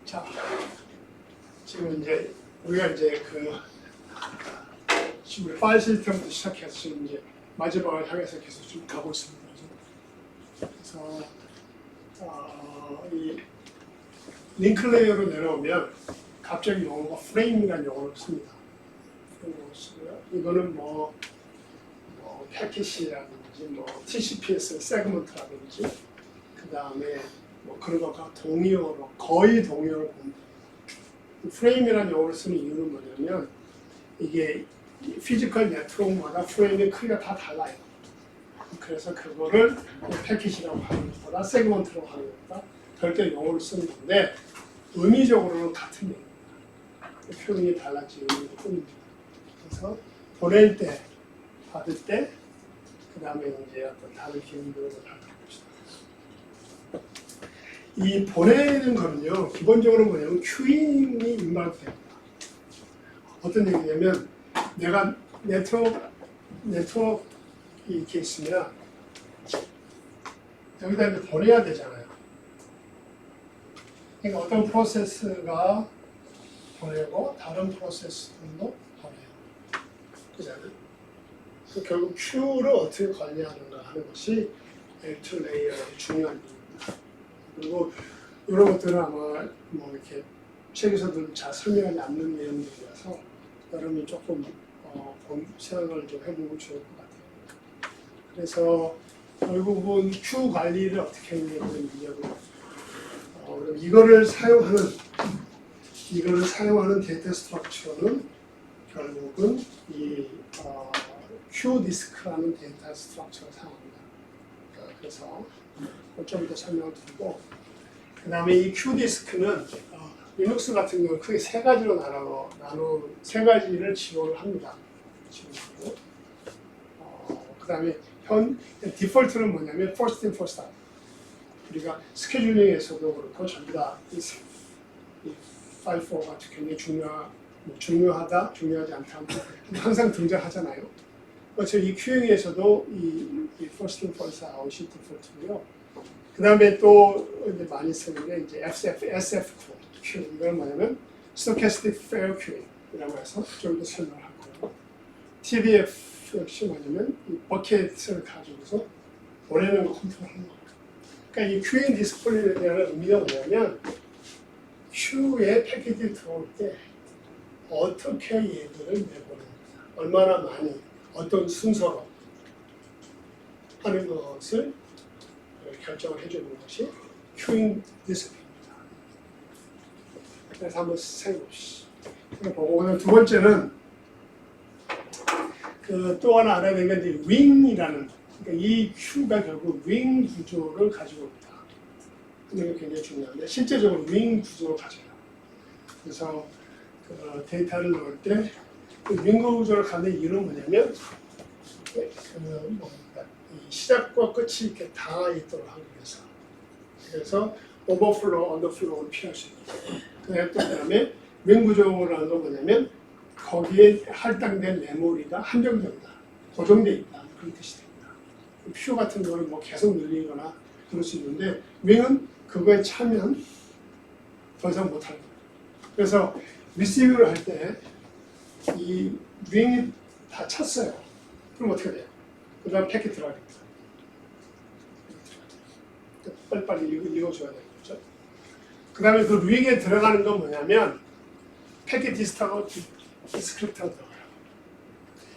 자, 지금 이제 우리가 이제 지금 파일 시스템부터 시작해서 지금 이제 마지막을 향해서 계속 좀 가고 있습니다. 그래서 이 링크 레이어로 내려오면 갑자기 용어가 프레임이라는 용어를 씁니다. 이거는 뭐 패킷이라든지 뭐 TCPS 세그먼트라든지 그 다음에 뭐 그런 거가 동의어로 거의 동의어로 봅니다. 프레임이라는 용어를 쓰는 이유는 뭐냐면 이게 피지컬 네트워크마다 프레임의 크기가 다 달라요. 그래서 그거를 패킷이라고 하는 것보다 세그먼트라고 하는 것보다 별도의 용어를 쓰는 건데 의미적으로는 같은 얘기입니다. 표현이 달라지는 뿐입니다. 그래서 보낼 때, 받을 때, 그 다음에 이제 어떤 다른 기능들을 다뤄봅시다. 이 보내는 거는요, 기본적으로 뭐냐면 큐잉이 인발도 됩니다. 어떤 얘기냐면 내가 네트워크 이렇게 있으면 여기다 이제 보내야 되잖아요. 그러니까 어떤 프로세스가 보내고 다른 프로세스들도 보내요. 그잖아요. 결국 Q를 어떻게 관리하는가 하는 것이 L2 레이어의 중요한 일입니다. 그리고 이런 것들은 아마 뭐 이렇게 책에서도 잘 설명하지 않는 내용들이라서 여러분이 조금 생각을 좀 해보면 좋을 것 같아요. 그래서 결국은 Q 관리를 어떻게 하냐는 이야기를 이거를 사용하는 데이터 스트럭처는 결국은 이 Q 디스크라는 데이터 스트럭처를 사용합니다. 그래서 좀 더 설명을 드리고, 그 다음에 이 Q 디스크는 리눅스 같은 경우는 크게 세 가지로 세 가지를 지원을 합니다. 지원하고, 그 다음에 디폴트는 뭐냐면 first in first out. 우리가 스케줄링에서도 그렇고 전부 다 이 파일 포가 굉장히 중요하다, 중요하지 않다 항상 등장하잖아요. 그래서 이 큐잉에서도 이 first in first out이 디폴트고요. 그 다음에 또 이제 많이 쓰는 게 이제 SF Q. 이건 뭐냐면 Stochastic Fair Queuing이라고 해서 좀 더 설명을 하고요. TBF 역시 뭐냐면 이 버켓을 가지고서 보내는 거 컨트롤하는 거예요. 그러니까 이 큐잉 디스플레이에 대한 의미가 뭐냐면 큐에 패킷이 들어올 때 어떻게 얘들을 내보내는가, 얼마나 많이, 어떤 순서로 하는 것을 결정을 해주는 것이 큐잉 디스플레이입니다. 그래서 한번 생각해보시죠. 오늘 두 번째는 또 하나 알아야 되는 게 윙이라는, 그러니까 이 큐가 결국 윙 구조를 가지고 있다. 이게 굉장히 중요한데 실제적으로 윙 구조를 가져요. 그래서 데이터를 넣을 때 윙 구조를 갖는 이유는 뭐냐면 이 시작과 끝이 이렇게 다 있도록 하기 위해서. 그래서 오버플로우, 언더플로우를 피할 수 있고. 그다음에 윙 구조라는 건 뭐냐면 거기에 할당된 메모리가 한정된다, 고정돼 있다, 그런 뜻이 됩니다. 퓨 같은 거는 뭐 계속 늘리거나 그럴 수 있는데 윙은 그거에 차면 더 이상 못하는 거예요. 그래서 리시브를 할 때 이 윙이 다 찼어요. 그럼 어떻게 돼요? 그 다음 패킷 들어가야 됩니다. 빨리빨리 읽어줘야 되는 거죠. 그 다음에 그 윙에 들어가는 건 뭐냐면 패킷 디스크립터가 들어가요.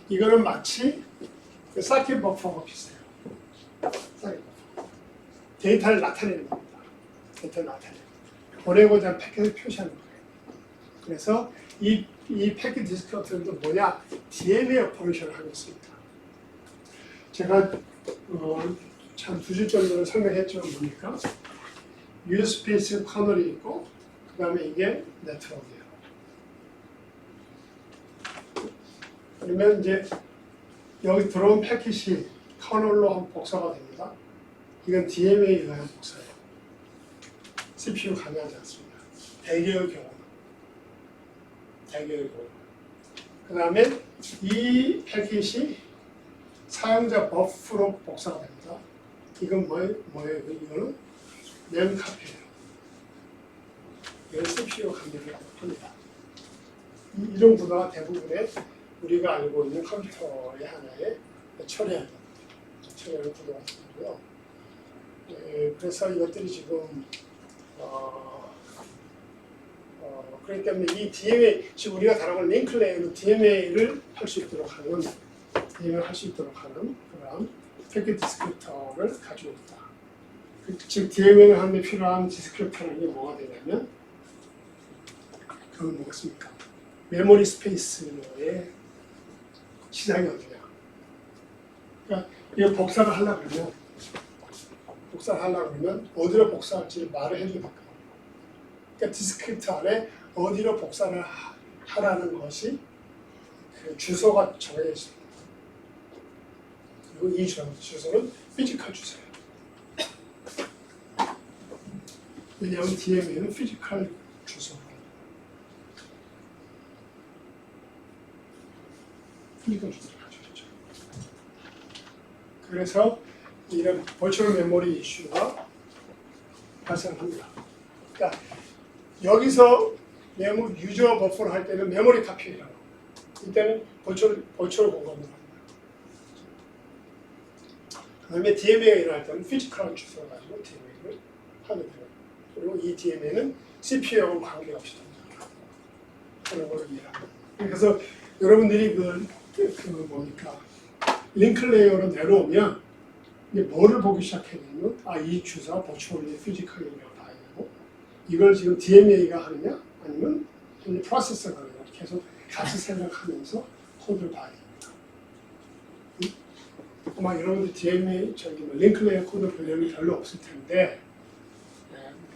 이거는 마치 사킷 버퍼가 비슷해요. 사킷 버퍼. 데이터를 나타내는 겁니다. 데이터를 나타내는 거예요. 보내고자 하는 패킷을 표시하는 거예요. 그래서 이 패킷 디스크립터도 뭐냐? DMA 오퍼레이션을 하고 있습니다. 제가 한 2주 정도를 설명했지만 보니까 유스페이스 커널이 있고 그 다음에 이게 네트워크예요. 그러면 이제 여기 들어온 패킷이 커널로 한 복사가 됩니다. 이건 DMA에 의한 복사예요. CPU 강요하지 않습니다. 대개의 경우. 그 다음에 이 패킷이 사용자 버프로 복사가 됩니다. 이건 뭐예요? 이거는 멤카피예요. 이걸 CPU 관리를 합니다. 이런 구조가 대부분의 우리가 알고 있는 컴퓨터의 하나의 처리하는 구조가 되고요. 그래서 이것들이 지금 그렇기 때문에 이 DMA, 지금 우리가 다룬 링크 레이어는 DMA를 할 수 있도록 하는 그런 패킷 디스크립터를 가지고 있다. 즉 DMA를 하는 데 필요한 디스크립터라는 게 뭐가 되냐면 그건 뭐겠습니까? 메모리 스페이스의 시장이 어디냐. 그러니까 이거 복사를 하려고 그러면 어디로 복사할지 말을 해줘야 될까요? 그러니까 디스크립터 안에 어디로 복사를 하라는 것이 그 주소가 정해져 있습니다. 그리고 이 주소는 피지컬 주소예요. 왜냐하면 DMA는 피지컬 주소로 피지컬 주소를 가지고 있죠. 그래서 이런 버추얼 메모리 이슈가 발생합니다. 그러니까 여기서 유저 버퍼를 할 때는 메모리 카피라고. 이때는 버추얼 공간으로 합니다. 그다음에 DMA가 일어날 때는 피지컬한 주소를 가지고 DMA를 하게 돼요. 그리고 이 DMA는 CPU하고 관계없이 하는 걸 이해합니다. 그래서 여러분들이 뭡니까? 링크 레이어로 내려오면 이제 뭐를 보기 시작했냐면 이 주소가 버추얼리 피지컬이라고 봐야 되고 이걸 지금 DMA가 하느냐 아니면 프로세서가 하느냐 계속 같이 생각하면서 코드를 봐야 됩니다. 아마 여러분들 DMA 링크 레이어 코드 변형이 별로 없을 텐데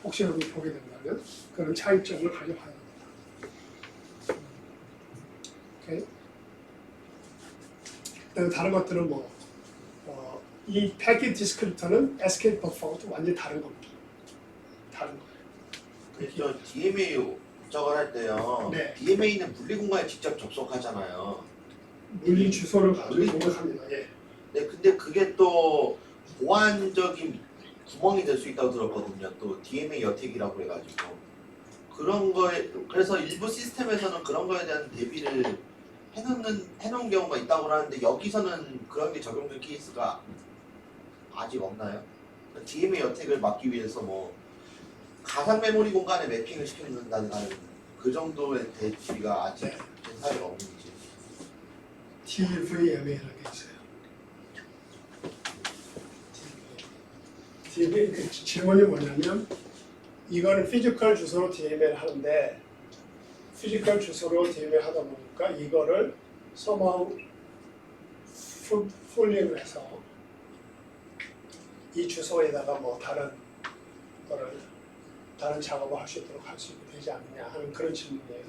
혹시 여러분이 보게 된다면 그런 차이점을 가져봐야 됩니다. 오케이. 다른 것들은 이 패킷 디스크립터는 에스케이프 버퍼하고 완전히 다른 겁니다. 다른 거예요. 저 DMA 저걸 할 때요. 네. DMA는 분리 공간에 직접 접속하잖아요. 물리 주소를 가지고 공격합니다. 예. 네, 근데 그게 또 보안적인 구멍이 될 수 있다고 들었거든요. 또 DMA 여택이라고 해가지고 그런 거에 그래서 일부 시스템에서는 그런 거에 대한 대비를 해놓은 경우가 있다고 하는데 여기서는 그런 게 적용된 케이스가 아직 없나요? DMA 여택을 막기 위해서 뭐 가상 메모리 공간에 매핑을 시켜준다는 그 정도의 대비가 아직 된 사례가 없는지. TVMA라는 게 있어요. DMA 그 질문이 뭐냐면 이거는 피지컬 주소로 DMA를 하는데 피지컬 주소로 DMA를 하다 보니까 이거를 somehow 폴링을 해서 이 주소에다가 뭐 다른 작업을 할 수 있도록 할 수 있게 되지 않느냐 하는 그런 질문이에요.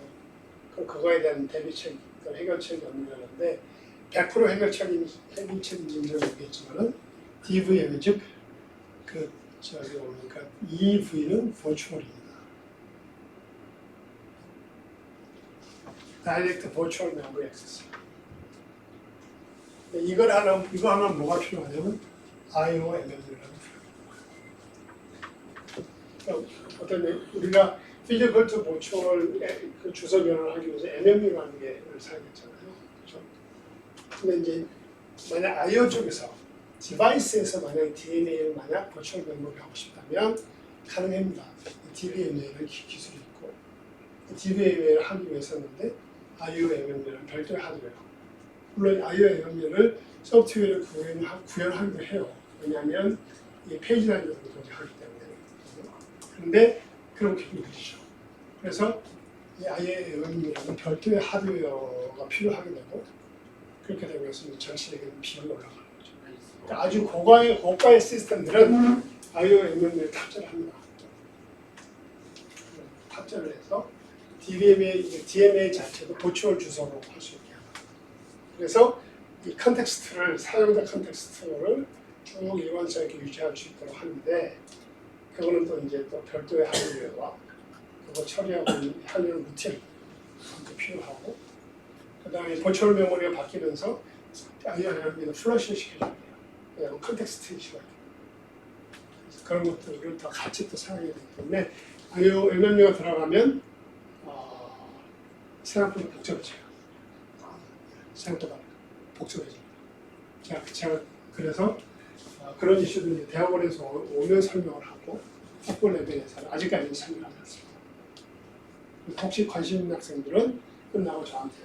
그거에 대한 대비책, 해결책이 없느냐는데 100% 해결책인지는 모르겠지만은 DVM 즉 뭡니까 EV는 virtual입니다. Direct Virtual Memory Access. 이거 하면 뭐가 필요하냐면 I/O MMU라는 어떤 우리가 피지컬 투 버추얼 그 주소 변환을 하기 위해서 MMU라는 게 사용했잖아요. 그렇죠? 근데 이제 만약 I/O 쪽에서 디바이스에서 만약 DMA를 만약 버추얼 메모리 하고 싶다면 가능합니다. DVMA라는 기술이 있고 DVMA를 하기 위해서는데 I/O MMU라는 별도의 하드웨어. 물론 I/O MMU를 소프트웨어를 구현하기도 해요. 왜냐하면 이 페이지 단위로 하기 때문에. 그런데 그런 기술이죠. 그래서 이 I/O MMU라는 별도의 하드웨어가 필요하게 되고 그렇게 되면서 전체적인 비용이 올라가는 거죠. 그러니까 아주 고가의 시스템들은 I/O MMU를 탑재를 합니다. 탑재를 해서 DMA 자체도 버추얼 주소로 할 수 있게 합니다. 그래서 이 컨텍스트를 사용자 컨텍스트를 쭉 일관성있게 유지할 수 있도록 하는데 그거는 또 이제 또 별도의 하드웨어와 그거 처리하고 하려는 루틴 필요하고 그 다음에 버추얼 메모리가 바뀌면서 I/O 플러시를 시켜줘야 돼요. 왜냐하면 컨텍스트 이슈가 돼요. 그런 것들을 다 같이 또 사용해야 되기 때문에 아니요, MMU가 들어가면 생각보다 복잡해져요. 생각보다 복잡해져요. 제가 그래서 그런 이슈들 이제 대학원에서 오면 설명을 하고 학부 레벨에서는 아직까지는 설명 안 했습니다. 혹시 관심 있는 학생들은 끝나고 저한테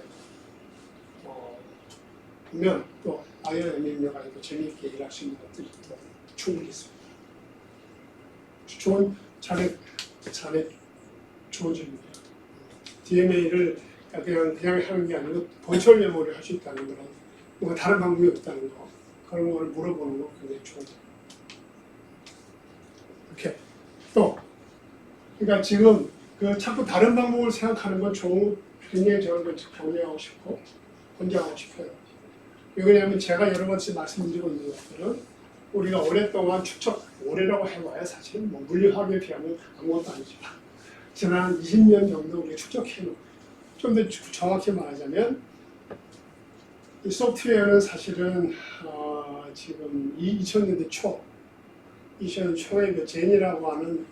보면 또 아이언 MMU가 또 재미있게 일할 수 있는 것들이 또 충분히 있습니다. 자네 좋은 질문이에요. DMA를 그냥 하는 게 아니고 버추얼 메모리를 할 수 있다는 거는 뭔가 다른 방법이 없다는 거 그런 거를 물어보는 거 굉장히 좋은 거. 이렇게 또 그러니까 지금 자꾸 다른 방법을 생각하는 건 굉장히 저는 격려하고 싶고 권장하고 싶어요. 왜냐하면 제가 여러 번씩 말씀드리고 있는 것들은 우리가 오랫동안 오래라고 해봐야 사실 뭐 물리학에 비하면 아무것도 아니지만 지난 20년 정도 우리가 축적해놓은 좀 더 정확히 말하자면 이 소프트웨어는 사실은 지금 2000년대 초에 그 제니라고 하는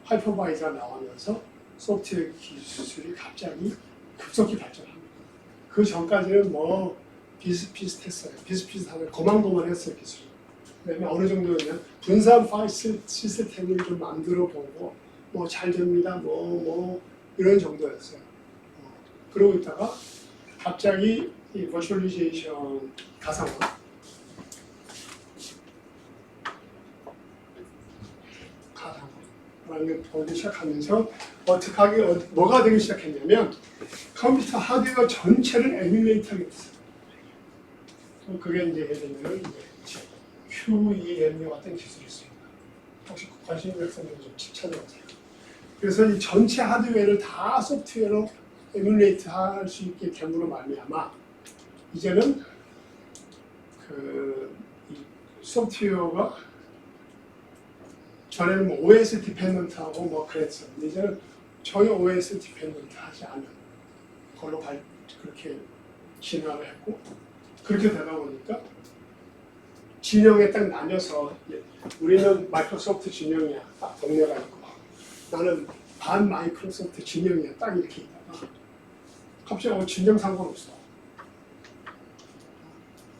하이퍼바이저가 나오면서 소프트웨어 기술이 갑자기 급속히 발전합니다. 그 전까지는 뭐 비슷비슷했어요. 비슷비슷하게 고만고만했어요 기술이. 그다음에 어느 정도냐면 분산 파일 시스템을 좀 만들어 보고 뭐 잘 됩니다. 뭐 이런 정도였어요. 그러고 있다가 갑자기 이 버추얼리제이션 가상화라는 걸 보기 시작하면서 뭐가 되기 시작했냐면 컴퓨터 하드웨어 전체를 에뮬레이터하게 됐어요. 그게 이제 예를 들면 QEMU 같은 기술이 있습니다. 혹시 관심 있는 학생들은 좀 찾아보세요. 그래서 이 전체 하드웨어를 다 소프트웨어로 에뮬레이트 할 수 있게 됨으로 말미암아 이제는 이 소프트웨어가 전에는 뭐 OS 디펜던트하고 뭐 그랬었는데 이제는 전혀 OS 디펜던트 하지 않은 걸로 그렇게 진화를 했고 그렇게 되다 보니까 진영에 딱 나뉘어서 우리는 마이크로소프트 진영이야 딱 동네가 있고 나는 반 마이크로소프트 진영이야 딱 이렇게 있다가 갑자기 진영 상관없어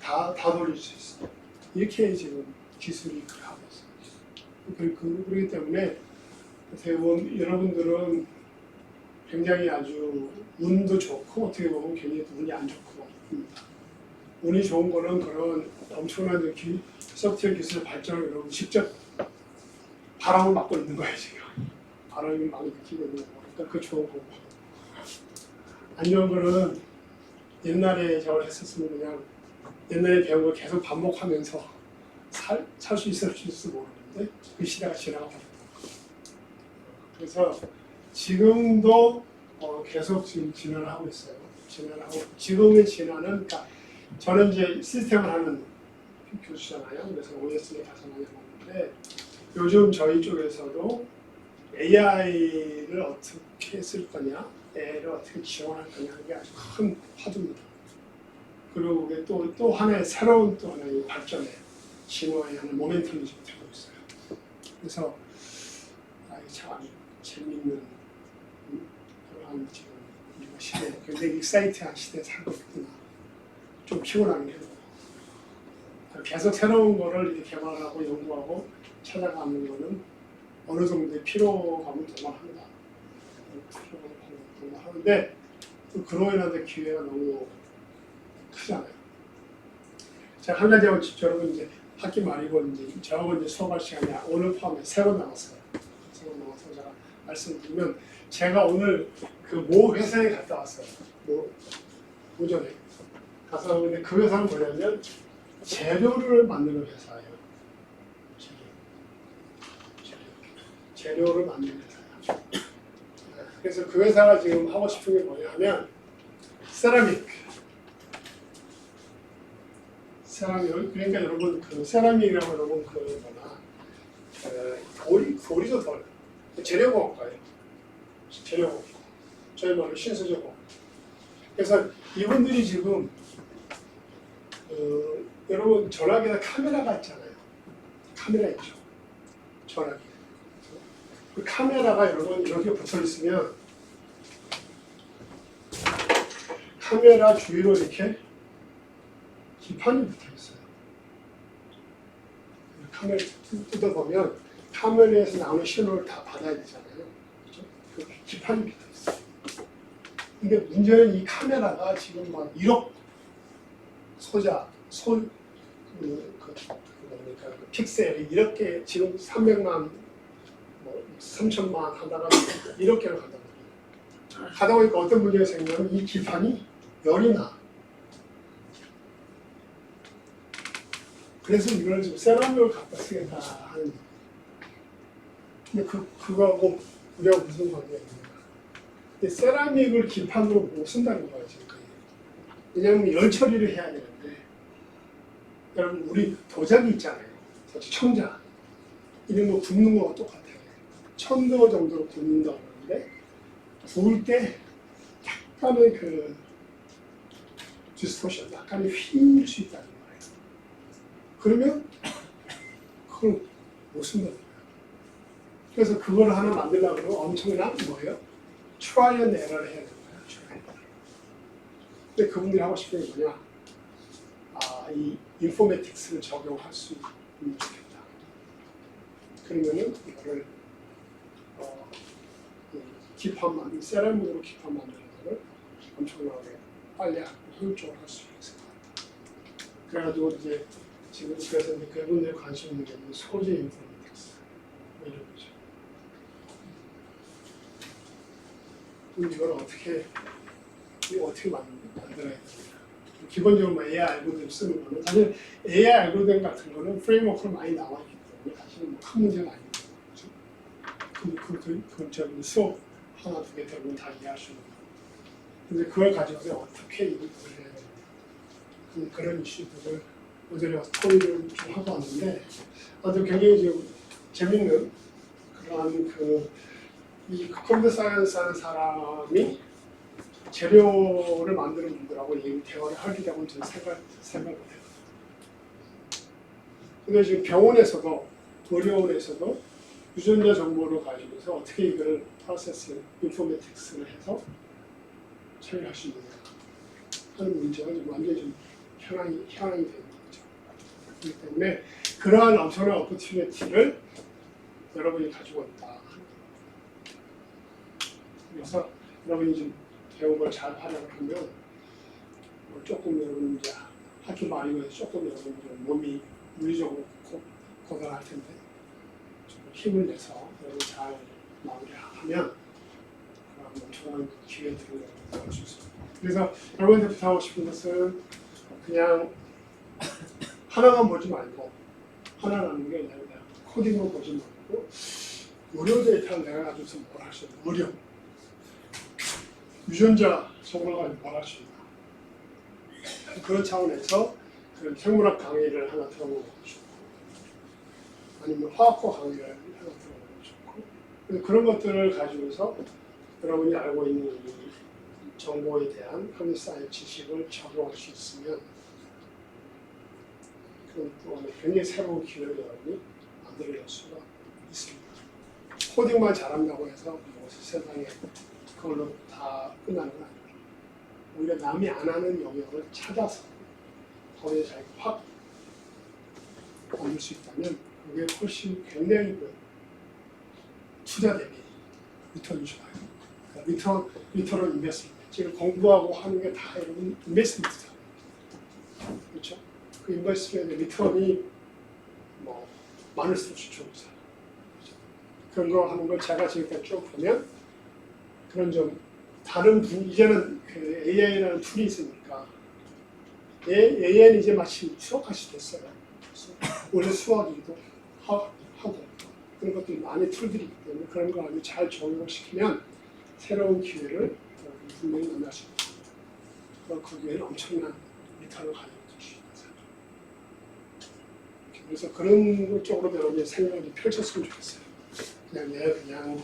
다 돌릴 수 있어 이렇게 지금 기술이 하고 있어요. 그렇기 때문에 대부분 여러분들은 굉장히 아주 운도 좋고 어떻게 보면 굉장히 운이 안 좋고 운이 좋은 거는 그런 엄청난 소프트웨어 기술 발전을 여러분 직접 바람을 맞고 있는 거예요 지금. 바람이 많이 느끼고 있는 거. 그러니까 그 좋은 거고. 안 좋은 거는 옛날에 저걸 했었으면 그냥 옛날에 배운 걸 계속 반복하면서 살 수 있을지 모르는데 그 시대가 지나가고 그래서 지금도 계속 지금 진화를 하고 있어요. 진화를 하고 지금의 진화는 그러니까 저는 이제 시스템을 하는 교수잖아요. 그래서 OS에 가서만 해봤는데 요즘 저희 쪽에서도 AI를 어떻게 쓸 거냐, AI를 어떻게 지원할 거냐 이게 아주 큰 화두입니다. 그리고 그게 또 하나의 새로운 또 하나의 발전에 진화에 하는 모멘텀이 지금 되고 있어요. 그래서 참 재미있는 그런 지금 우리가 시대, 굉장히 익사이트한 시대에 살고 있구나. 좀 피곤하긴 해도 계속 새로운 거를 이렇게 개발하고 연구하고 찾아가는 거는 어느 정도의 피로감을 동반합니다. 피로감을 동반하는데 또 그로 인한 기회가 너무 크잖아요. 제가 한 가지 여러분 이제 학기 말이고 이제 저하고 이제 수업할 시간이 오늘 포함해 3번 남았어요. 3번 남아서 제가 말씀드리면 제가 오늘 그 모 회사에 갔다 왔어요. 오전에 가서 근데 그 회사는 뭐냐면 재료를 만드는 회사예요. 재료를 만드는 회사예요. 그래서 그 회사가 지금 하고 싶은 게 뭐냐면 세라믹 그러니까 여러분 그 세라믹이라고 여러분 그 도리도 덜 재료공학과예요. 재료공학 저희 말로 신소재공학. 그래서 이분들이 지금 여러분 전화기나 카메라가 있잖아요. 카메라 있죠. 전화기. 그 카메라가 여러분 이렇게 붙어 있으면 카메라 주위로 이렇게 기판이 붙어 있어요. 카메라 뜯어보면 카메라에서 나오는 신호를 다 받아야 되잖아요. 그렇죠? 그 기판이 붙어 있어요. 근데 문제는 이 카메라가 지금 막 1억 그 픽셀이 이렇게 지금 300만, 뭐 3천만 하다가 이렇게로 간단 말이에요. 가다 보니까 어떤 문제가 생기냐면 이 기판이 열이 나. 그래서 이걸 좀 세라믹을 갖다 쓰겠다 하는. 근데 그거하고 우리하고 무슨 관계가 있는가? 근데 세라믹을 기판으로 못 쓴다는 거예요 지금까지. 왜냐하면 열 처리를 해야 되는데. 여러분 우리 도자기 있잖아요. 청자 이런 거 굽는 거와 똑같아요. 1000도 정도로 굽는다고 하는데 구울 때 약간의 그 디스토션, 약간의 휘일 수 있다는 거예요. 그러면 그걸 못 쓴다는 거예요. 그래서 그걸 하나 만들려고 그러면 엄청난 뭐예요? 트라이 앤 에러를 해야 되는 거예요. 근데 그분들이 하고 싶은 게 뭐냐? 이 인포메틱스를 적용할 수 있으면 좋겠다. 그러면은 이거를 세라믹으로 기판 만드는 거를 엄청나게 빨리 하고 효율적으로 할 수 있을 것 같다. 그래가지고 이제 지금 그래서 이제 그분들이 관심 있는 게 소재 인포메틱스 이런 거죠. 그럼 이걸 어떻게 만들어야 되냐? 기본적으로 AI 알고리즘 쓰는 거는 사실 AI 알고리즘 같은 거는 프레임워크로 많이 나와 있기 때문에 사실은 뭐 큰 문제는 아니거든요. 그건 수업 하나 두 개 대부분 다 이해할 수 있는 거예요. 근데 그걸 가지고서 어떻게 이걸 해야 되는지 그런 이슈들을 오전에 토의를 좀 하고 왔는데 아주 굉장히 좀 재밌는 그러한 이 컴퓨터 사이언스 하는 사람이 재료를 만드는 분들하고 대화를 하게 되면 저는 생각을 해요. 근데 지금 병원에서도 의료원에서도 유전자 정보를 가지고서 어떻게 이걸 프로세스, 인포메틱스를 해서 처리할 수 있느냐 하는 문제가 좀 완전히 좀 현황이 되는 거죠. 그렇기 때문에 그러한 엄청난 오퍼튜니티를 여러분이 가지고 있다. 그래서 여러분이 좀 배운 걸 잘 활용을 하면 조금 여러분 이제 학교 많이 가서 조금 여러분 몸이 물리적으로 고단할 텐데 좀 힘을 내서 여러분 잘 마무리하면 엄청난 기회들을 얻을 수 있습니다. 그래서 여러분한테 부탁하고 싶은 것은 그냥 하나만 보지 말고 하나라는 게 아니라 코딩으로 보지 말고 의료 데이터를 내가 가지고서 뭘 할 수 있는 의료 유전자 정보를 가지고 뭘 할 수 있나 그런 차원에서 그런 생물학 강의를 하나 들어보고 싶고 아니면 화학과 강의를 하나 들어보고 싶고 그런 것들을 가지고서 여러분이 알고 있는 이 정보에 대한 컴퓨터 사이언스 지식을 적용할 수 있으면 그건 또 굉장히 새로운 기회를 여러분이 만들어낼 수가 있습니다. 코딩만 잘한다고 해서 세상에 그걸로 다 끝나는 건 아니에요. 오히려 남이 안 하는 영역을 찾아서 거기에 자기가 확 얻을 수 있다면 그게 훨씬 굉장히 투자 대비 리턴이 좋아요. 그러니까 리턴 인베스트먼트. 지금 공부하고 하는 게 다 여러분 인베스트먼트잖아요. 그렇죠? 그 인베스트먼트 리턴이 뭐 많을수록 좋죠. 그런 거 하는 걸 제가 지금까지 쭉 보면 그런 좀 다른 이제는 그 AI라는 툴이 있으니까 AI는 이제 마치 수학같이 됐어요. 원래 수학이기도 하고 그런 것들이 많은 툴들이 있기 때문에 그런 거 아주 잘 적용을 시키면 새로운 기회를 분명히 만날 수 있습니다. 거기에는 엄청난 리턴을 가지고 있을 수 있다. 그래서 그런 쪽으로 여러분의 생각을 펼쳤으면 좋겠어요. 그냥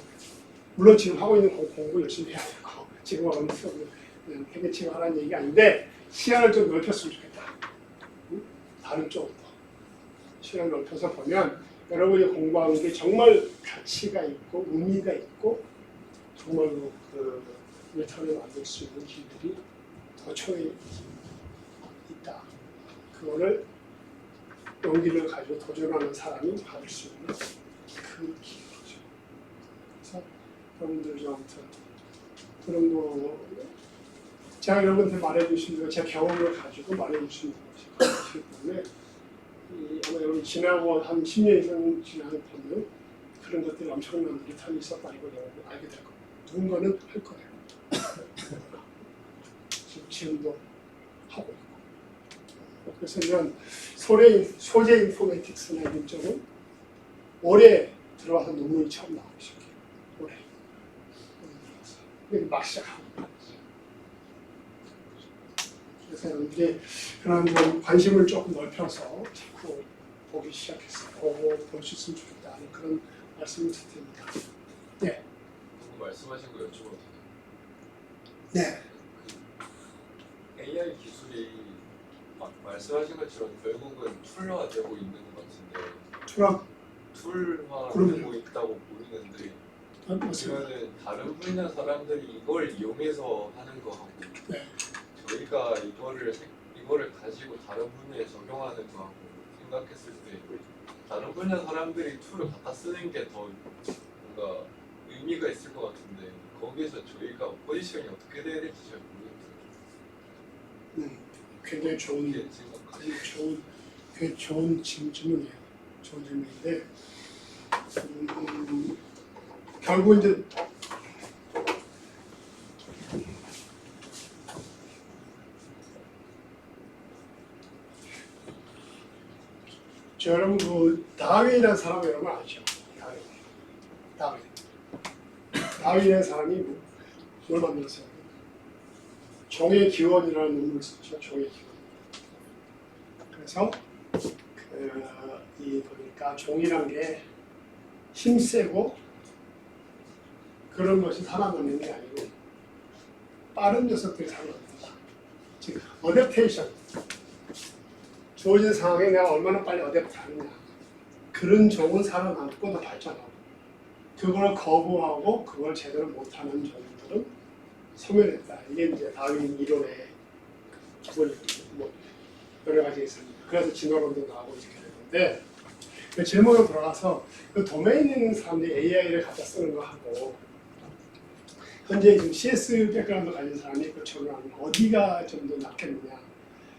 물론 지금 하고 있는 공부 열심히 해야 되고 지금 하고 있는 수업은 그냥 해결치고 하라는 얘기가 아닌데 시야를 좀 넓혔으면 좋겠다. 다른 쪽으로 시야를 넓혀서 보면 여러분이 공부하는 게 정말 가치가 있고 의미가 있고 정말로 그 메타를 만들 수 있는 길들이 도처에 있다. 그거를 용기를 가지고 도전하는 사람이 받을 수 있는 그 길이죠. 그래서 여러분들 좀 아무튼 그런 거 제가 여러분한테 말해주신 거 제 경험을 가지고 말해주신 것이기 때문에 아마 여러분 지나고 한 10년 이상 지나면 그런 것들이 엄청난 리턴이 있었다는 걸 여러분 알게 될 거예요. 누군가는 할 거예요. 지금도 하고 있고. 그래서 이런 소재 인포메틱스나 이런 쪽은 올해 들어와서 논문이 처음 나오기 시작해요. 올해. 막 시작하고. 그래서 여러분들이 그런 좀 관심을 조금 넓혀서 자꾸 보기 시작했어요. 볼 수 있으면 좋겠다. 그런 말씀을 드립니다. 네. 방금 말씀하신 거 여쭤봐도 돼요? 네. 그 AI 기술이 말씀하신 것처럼 결국은 툴화되고 있는 것 같은데 툴화되고 있다고 보이는데 그러면은 다른 분야 사람들이 이걸 이용해서 하는 거하고 네. 저희가 이거를 가지고 다른 분야에 적용하는 거하고 생각했을 때 다른 분야 사람들이 툴을 갖다 쓰는 게 더 뭔가 의미가 있을 것 같은데 거기에서 저희가 포지션이 어떻게 돼야 될지 잘 모르겠어요. 굉장히 좋은 질문이에요. 좋은 질문인데 결국 이제 여러분 그 다윈이라는 사람 여러분 아시죠? 다윈이라는 사람이 뭘 만들었어요? 종의 기원이라는 논문을 썼죠. 종의 기원. 그래서 이 보니까 종이란 게 힘세고 그런 것이 살아남는 게 아니고 빠른 녀석들이 살아납니다. 즉 어댑테이션. 주어진 상황에 내가 얼마나 빨리 어댑트하느냐. 그런 종은 살아남고 더 발전하고 그걸 거부하고 그걸 제대로 못하는 종들은 소멸했다. 이게 이제 다윈 이론의 기본이거든요. 뭐 여러 가지 있습니다. 그래서 진화론도 나오고 이렇게 되는데 그 질문으로 돌아가서 그 도메인 있는 사람들이 AI를 갖다 쓰는 거 하고 현재 지금 CS 백그라운드 가진 사람이 그 적용하는 어디가 좀 더 낫겠느냐.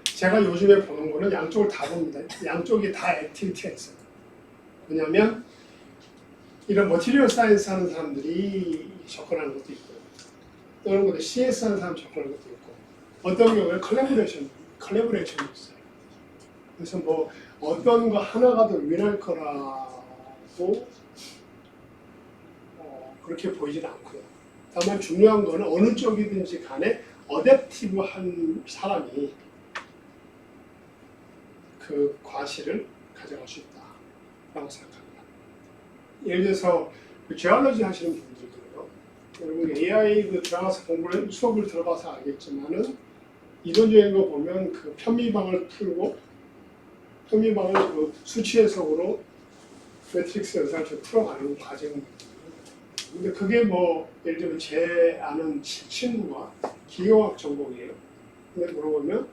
제가 요즘에 보는 거는 양쪽을 다 봅니다. 양쪽이 다 액티비티가 있어요. 왜냐하면 이런 머티리얼 사이언스 하는 사람들이 접근하는 것도 있고요. 또는 것도 CS 하는 사람 접근하는 것도 있고 어떤 경우에 컬래버레이션이 있어요. 그래서 뭐 어떤 거 하나가 더 유리할 거라고 그렇게 보이진 않고요. 다만 중요한 거는 어느 쪽이든지 간에 어댑티브한 사람이 그 과실을 가져갈 수 있다라고 생각합니다. 예를 들어서 지올로지 하시는 분들도요. 여러분 AI 그 들어가서 수업을 들어봐서 알겠지만은 이론적인 거 보면 그 편미방을 풀고 편미방을 그 수치 해석으로 매트릭스 연산을 풀어가는 과정입니다. 근데 그게 뭐 예를 들면 제 아는 친구가 기계공학 전공이에요. 근데 물어보면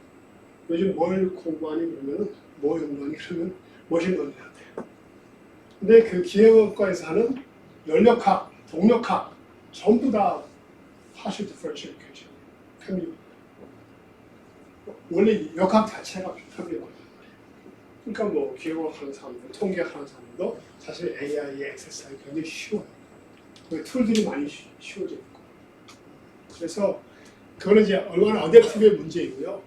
요즘 뭘 공부하니 그러면은 뭐 연구하니 그러면 머신러닝 한대요. 근데 그 기계공학과에서 하는 연력학, 동력학 전부 다 partial differential equation, 편미방. 원래 역학 자체가 편미방. 그러니까 뭐 기계공학 하는 사람들, 통계학 하는 사람들도 사실 AI의 엑서사이즈 굉장히 쉬워요. 그 툴들이 많이 쉬워져 있고. 그래서 그거는 이제 얼마나 어댑티브의 문제이고요.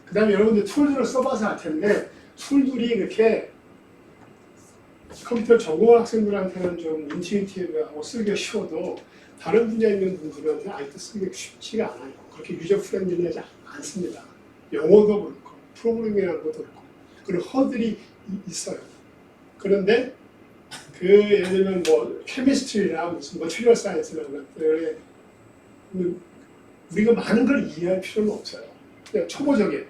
그 다음에 여러분들 툴들을 써봐서 알 텐데 툴들이 그렇게 컴퓨터 전공 학생들한테는 좀 인투이티브하고 쓰기가 쉬워도 다른 분야에 있는 분들한테는 아직도 쓰기가 쉽지가 않아요. 그렇게 유저 프렌들리하지 않습니다. 영어도 그렇고 프로그래밍이라는 것도 그렇고 그런 허들이 있어요. 그런데 그 예를 들면 뭐 케미스트리나 무슨 머티리얼 사이언스나 그런 것들에 우리가 많은 걸 이해할 필요는 없어요. 그냥 초보적인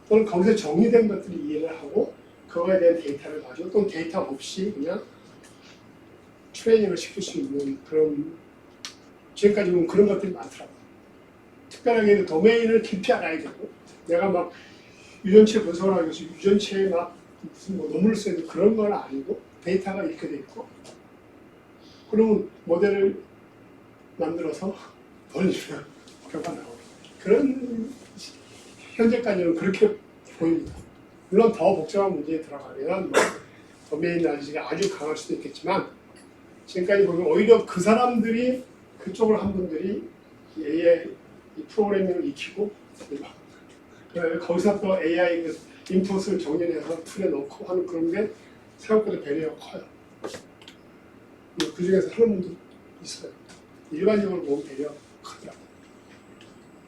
또는 거기서 정리된 것들을 이해를 하고 그거에 대한 데이터를 가지고 또 데이터 없이 그냥 트레이닝을 시킬 수 있는 그런 지금까지 보면 그런 것들이 많더라고요. 특별하게 도메인을 깊이 알아야 되고 내가 막 유전체 분석을 하기 위해서 유전체에 막 무슨 뭐 논문을 써야 되고 그런 건 아니고 데이터가 이렇게 돼 있고 그러면 모델을 만들어서 돌리면 결과 나오고 그런 현재까지는 그렇게 보입니다. 물론 더 복잡한 문제에 들어가면 뭐 도메인 알지가 아주 강할 수도 있겠지만 지금까지 보면 오히려 그 사람들이 그쪽을 한 분들이 AI 이 프로그래밍을 익히고 거기서 또 AI 그 인풋을 정렬해서 툴에 넣고 하는 그런 게 생각보다 배려가 커요. 그 중에서 하는 분도 있어요. 일반적으로 보면 배려가 크더라고요.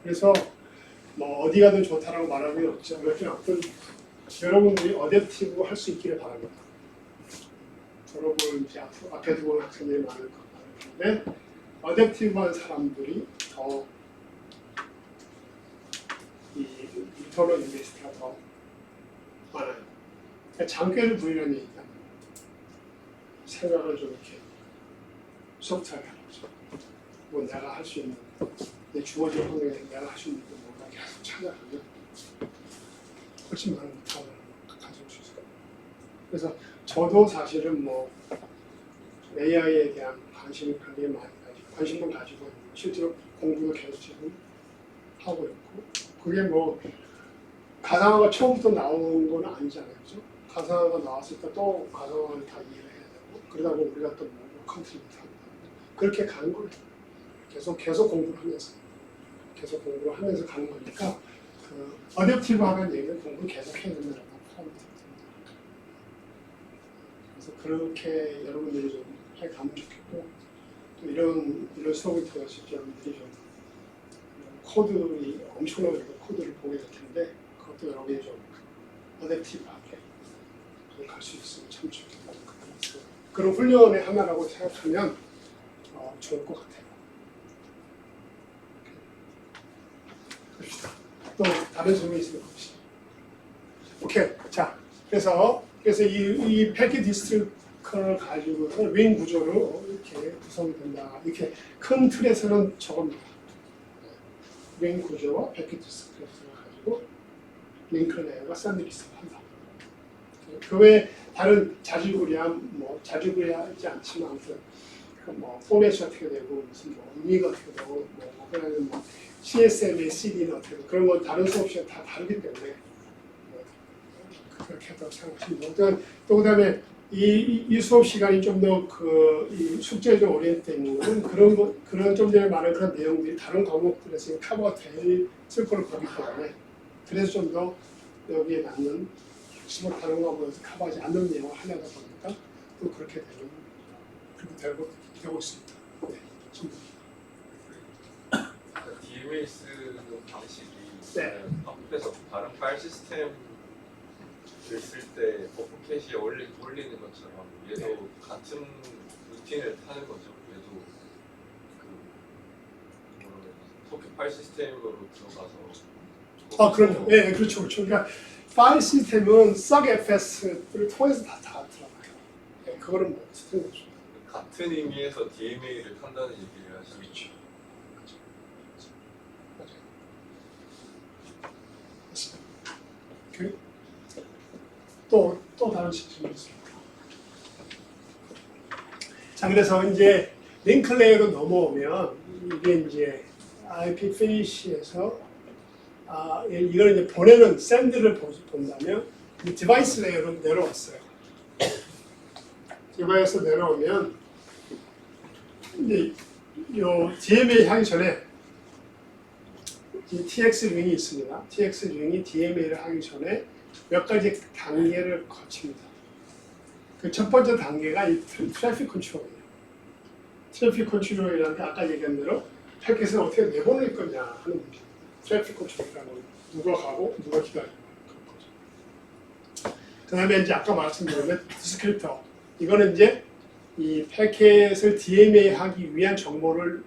그래서 뭐 어디 가든 좋다라고 말하기는 없죠. 어떤 여러분들이 어댑티브 할 수 있기를 바랍니다. 졸업을 이제 앞에 두고 온 학생들이 많을 건데 어댑티브한 사람들이 더 이 리턴 인베스트가 더 많아요. 그러니까 장기를 부리는 얘기가 생각을 좀 이렇게 소프트하게 하는 거죠. 뭐 내가 할 수 있는 내 주어진 환경에 내가 할 수 있는 뭔가 계속 찾아가면 훨씬 많은 답을 가져올 수 있을 거예요. 그래서 저도 사실은 뭐 AI에 대한 관심을 굉장히 많이 가지고 관심을 가지고 실제로 공부도 계속 지금 하고 있고 그게 뭐 가상화가 처음부터 나온 건 아니잖아요, 그죠? 가상화가 나왔으니까 또 가상화를 다 이해를 해야 되고 그러다 보면 우리가 또 뭐 컨트리뷰트 하고 그렇게 가는 거예요. 계속 공부를 하면서 가는 거니까 그 어댑티브하는 얘기는 공부를 계속 해야 된다는 포함이 됩니다. 그래서 그렇게 여러분들이 좀 해가면 좋겠고 또 이런 수업을 통해서 여러분들이 좀 코드를 엄청나게 코드를 보게 될 텐데 그것도 여러분이 좀 어댑티브하게 갈 수 있으면 참 좋겠다는 그런 훈련의 하나라고 생각하면 좋을 것 같아요. 또 다른 질문 있으면 봅시다. 오케이. 자, 그래서 이 패킷 디스트리크를 가지고서 링 구조로 이렇게 구성이 된다. 이렇게 큰 틀에서는 저겁니다. 링 구조와 패킷 디스트리크를 가지고 링크 레이어가 샌드위치를 한다. 그 외에 다른 자주구리하지 않지만 아무튼 뭐 포맷이 어떻게 되고 무슨 뭐 의미가 어떻게 되고 그다음에 뭐 CSM의 CD는 어떻게 되고 그런 건 다른 수업 시간 다 다르기 때문에 그렇게 또 생각하시면 또 그다음에 이 수업 시간이 좀 더 이 숙제에 좀 오리엔트 있는 거는 그런 좀 전에 말한 그런 내용들이 다른 과목들에서 커버가 됐을 거를 보기 때문에 그래서 좀 더 여기에 맞는 핵심을 다른 과목에서 커버하지 않는 내용을 하려다 보니까 또 그렇게 되고 있습니다. 네, DMA 쓰는 방식이 네. 앞에서 다른 파일 시스템을 쓸 때 버프캣이 올리는 것처럼 얘도 네. 같은 루틴을 타는 거죠. 얘도 소켓 파일 시스템으로 들어가서 그럼요. 네, 그렇죠. 그러니까 파일 시스템은 SUGFS를 통해서 다 들어가요. 네, 그거는 뭐 스트레스 없습니다. 같은 의미에서 DMA를 탄다는 얘기를 하시죠. 맞아요. 또 다른 질문 있습니다. 자, 그래서 이제 링크 레이어로 넘어오면 이게 이제 IP 피니시에서 이걸 이제 보내는 샌드를 본다면 이 디바이스 레이어로 내려왔어요. 디바이스 내려오면 이제 요 DMA 하기 전에 이 TX 링이 있습니다. TX 링이 DMA를 하기 전에 몇 가지 단계를 거칩니다. 그 첫 번째 단계가 이 트래픽 컨트롤이에요. 트래픽 컨트롤이라는 게 아까 얘기한 대로 패킷을 어떻게 내보낼 거냐 하는 문제. 트래픽 컨트롤이라는 건 누가 가고 누가 기다리고 그런 거죠. 그 다음에 이제 아까 말씀드린 디스크립터. 이거는 이제 이 패킷을 DMA 하기 위한 정보를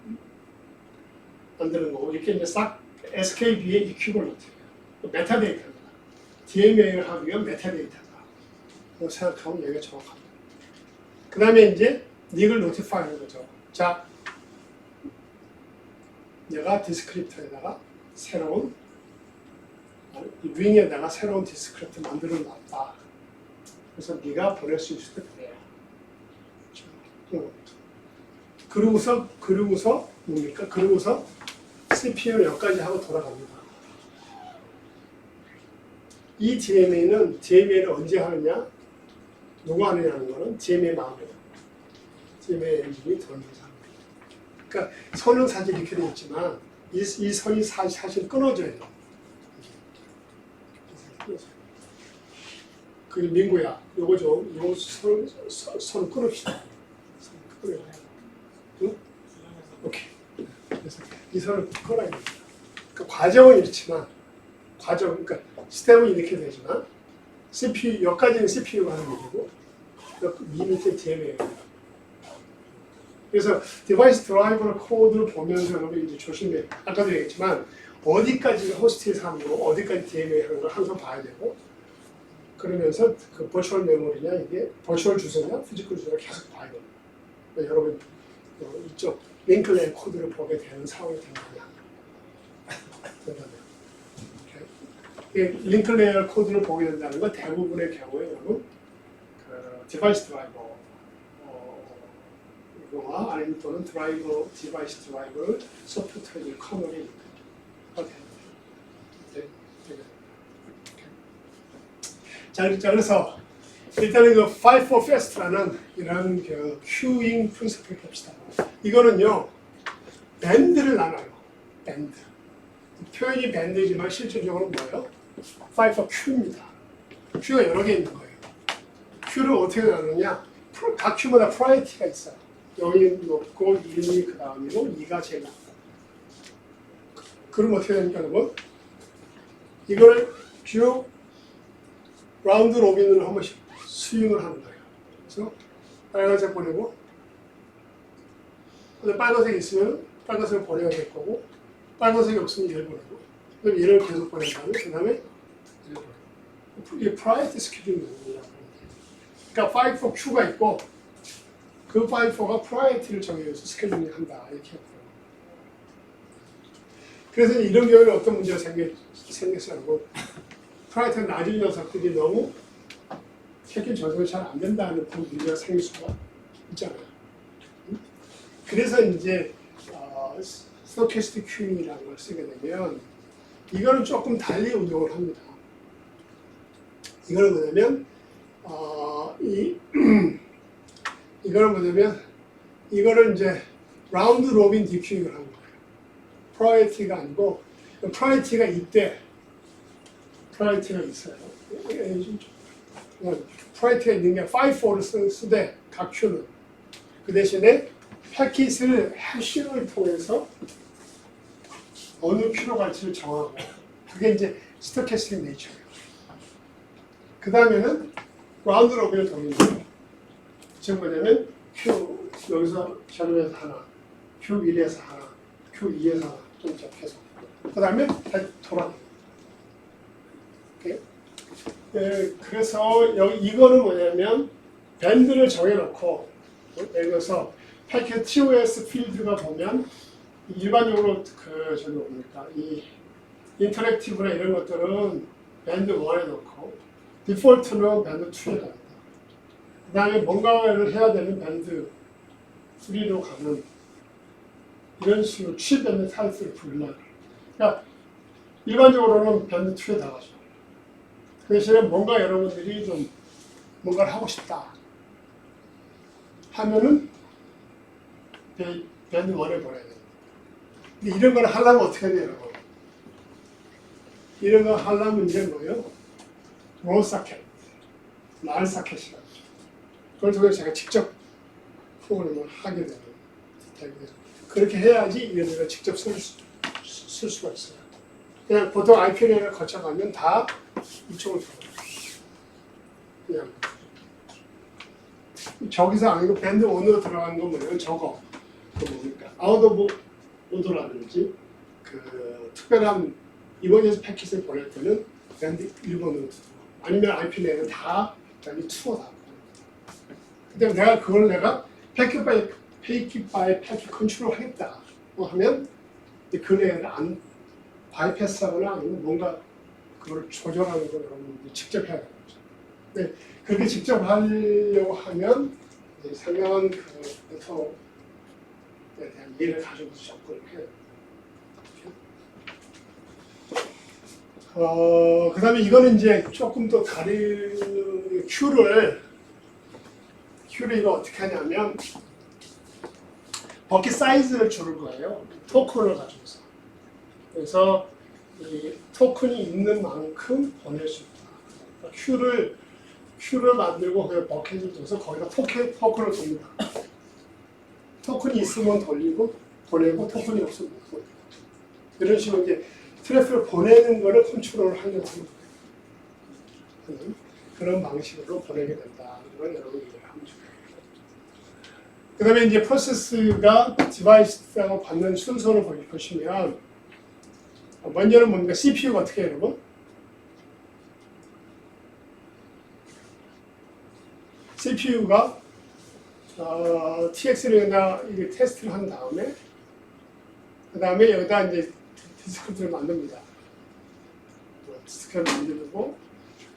만드는 거고 이렇게 이제 싹 SKB의 이퀴벌런트예요. 메타데이터입니다. DMA를 하기 위한 메타데이터다. 생각하면 여기가 정확합니다. 그 다음에 이제 닉을 노티파이하는 거죠. 자, 내가 디스크립터에다가 새로운 윙에다가 새로운 디스크립터 만들어 놨다. 그래서 네가 보낼 수 있을 때 그래요. 그러고서 뭡니까? 그러고서 CPU를 여기까지 하고 돌아갑니다. 이 DMA를 언제 하느냐? 누가 하느냐는 거는 DMA 마음이에요. DMA 엔진이 돌면서 합니다. 그러니까 선은 사실 이렇게 되어 있지만 이 선이 사실 끊어져야 돼요. 그 민구야, 요거 좀, 요 선 끊읍시다. 선 끊어야 해요. 응? 오케이. 그래서 이 선을 끊어야 됩니다. 그 과정은 이렇지만, 그러니까 스텝은 이렇게 되지만, CPU, 여기까지는 CPU가 하는 일이고, 이 밑에 DMA예요. 그래서 디바이스 드라이버 코드를 보면서 여러분 이제 조심해. 아까도 얘기했지만, 어디까지 호스트에서 하는 거, 어디까지 DMA 하는 걸 항상 봐야 되고, 그러면서 그 버추얼 메모리냐, 이게 버추얼 주소냐, 피지컬 주소냐 계속 봐야 돼요. 그러니까 여러분, 이쪽 링클레어 코드를 보게 되는 상황이 된 거냐. 링클레어 코드를 보게 된다는 건 대부분의 경우에 여러분, 그 디바이스 드라이버, 이거나 아니면 또는 디바이스 드라이버를 소프트웨어 커널이 자, 그래서 일단은 그 Five for Fast라는 이런 그 큐잉 프린시플을 봅시다. 이거는요, 밴드를 나눠요. 밴드. 표현이 밴드지만 실질적으로 뭐예요? Five for Q입니다. Q가 여러 개 있는 거예요. Q를 어떻게 나누냐? 각 Q마다 프라이어티가 있어요. 0이 높고 1이 그 다음이고 2가 제일 낮고. 그럼 어떻게 됩니까, 여러분? 이걸 쭉 라운드 로빈으로 한 번씩 스윙을 하는 거예요. 그래서 빨간색 보내고, 근데 빨간색 있으면 빨간색을 보내야 될 거고, 빨간색이 없으면 얘를 보내고, 그럼 얘를 계속 보낸 다음에 그 다음에 얘를 보내고. 이게 프라이어티 스케줄링이라고. 그러니까 5 for Q가 있고, 그 5 for가 프라이어티를 정해서 스케줄링 한다 이렇게 해요. 그래서 이런 경우에 어떤 문제가 생겼어요. 프라이어티가 낮은 녀석들이 너무 새끼 전송이 잘 안 된다는 그런 문제가 생길 수가 있잖아요. 그래서 이제 스토캐스틱 큐잉이라는 걸 쓰게 되면 이거는 조금 달리 운영을 합니다. 이거는 뭐냐면 이거를 이제 라운드 로빈 디큐잉을 하는 거예요. 프라이어티가 아니고 프라이어티가 이때 프라이어티가 있어요. 프라이어티가 있는 게 5, 4를 쓰되 각 큐는 그 대신에 패킷을 해시를 통해서 어느 큐로 갈지를 정하고 그게 이제 스토캐스틱 네이처예요. 그 다음에는 라운드 로빈을 돌리는 거예요. 지금 뭐냐면 큐 여기서 샤도에서 하나, 큐 1에서 하나, 큐 2에서 하나 좀 계속. 그 다음에 다시 돌아가요. 그래서 이거는 뭐냐면 밴드를 정해놓고 예를 들어서 패킷 TOS 필드가 보면 일반적으로 그 저기 뭡니까 이 인터랙티브나 이런 것들은 밴드 1에 놓고 디폴트는 밴드 2에 갑니다. 그 다음에 뭔가를 해야 되는 밴드 3로 가는 이런 식으로 취 밴드 타입을 불러요. 그러니까 일반적으로는 밴드 2에 나가죠. 그 대신에 뭔가 여러분들이 좀 뭔가를 하고 싶다 하면은 밴드 1에 보내야 돼요. 근데 이런 걸 하려면 어떻게 해야 돼요? 이런 거 하려면 이제 뭐예요? 롤 사켓, 날 사켓이라고. 그걸 통해서 제가 직접 프로그램을 하게 되는 디테일이에요. 그렇게 해야지 얘네가 직접 쓸 수가 있어요. 그냥 보통 IP를 거쳐가면 다 이쪽으로 들어가요. 그냥 저기서 아니고 밴드 1으로 들어가는 건 뭐냐면 저거 그 뭡니까? 아웃 오브 오더라든지 그 특별한 이번에서 패킷을 보낼 때는 밴드 1번으로 들어가고 아니면 IP 내는 다 그다음에 투어다. 근데 내가 그걸 패킷 바이 패킷 컨트롤 하겠다 하면 그래를 안 바이패스하거나 아니면 뭔가 그걸 조절하는 걸 여러분들이 직접 해야 되는 거죠. 근데 그렇게 직접 하려고 하면 상당한 그 네트워크에 대한 이해를 가지고 접근을 해야 돼요. 그 다음에 이거는 이제 조금 더 다른 큐를 이거 어떻게 하냐면 버킷 사이즈를 줄일 거예요. 토큰을 가지고서. 그래서 이 토큰이 있는 만큼 보낼 수 있다. 큐를 만들고 거기에 버킷을 둬서 거기다 토큰을 돕니다. 토큰이 있으면 돌리고 보내고 토큰이 없으면 못 보내고 이런 식으로 이제 트래픽을 보내는 거를 컨트롤을 하려고 하는 그런 방식으로 보내게 된다는 걸 여러분이 이해를 하면 좋겠습니다. 그 다음에 이제 프로세스가 디바이스하고 받는 순서를 보시면 먼저는 뭡니까? CPU가 어떻게 해요, 여러분? CPU가 TX를 여기다 이게 테스트를 한 다음에 그 다음에 여기다 이제 디스크를 만듭니다. 디스크를 만들고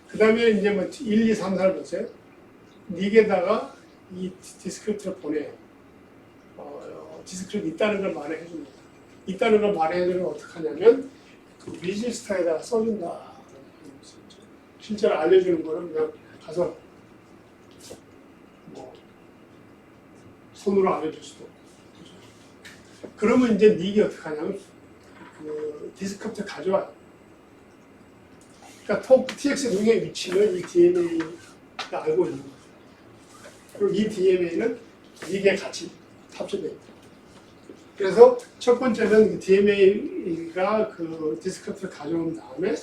그 다음에 이제 뭐 1, 2, 3, 4를 보세요. 4개다가 이 디스크립트를 보내요. 디스크립트 있다는 걸 말해 줍니다. 있다는 걸 말해 주면 어떻게 하냐면 그 리지스터에다가 써준다. 실제로 알려주는 거는 그냥 가서 뭐 손으로 알려줄 수도 없고. 그러면 이제 닉이 어떻게 하냐면 그 디스크립트 가져와요. 그러니까 TX 링의 위치는 이 DMA가 알고 있는 거예요. 그리고 이 DMA는 닉에 같이 탑재되어 있다. 그래서 첫 번째는 DMA가 그 디스크립트를 가져온 다음에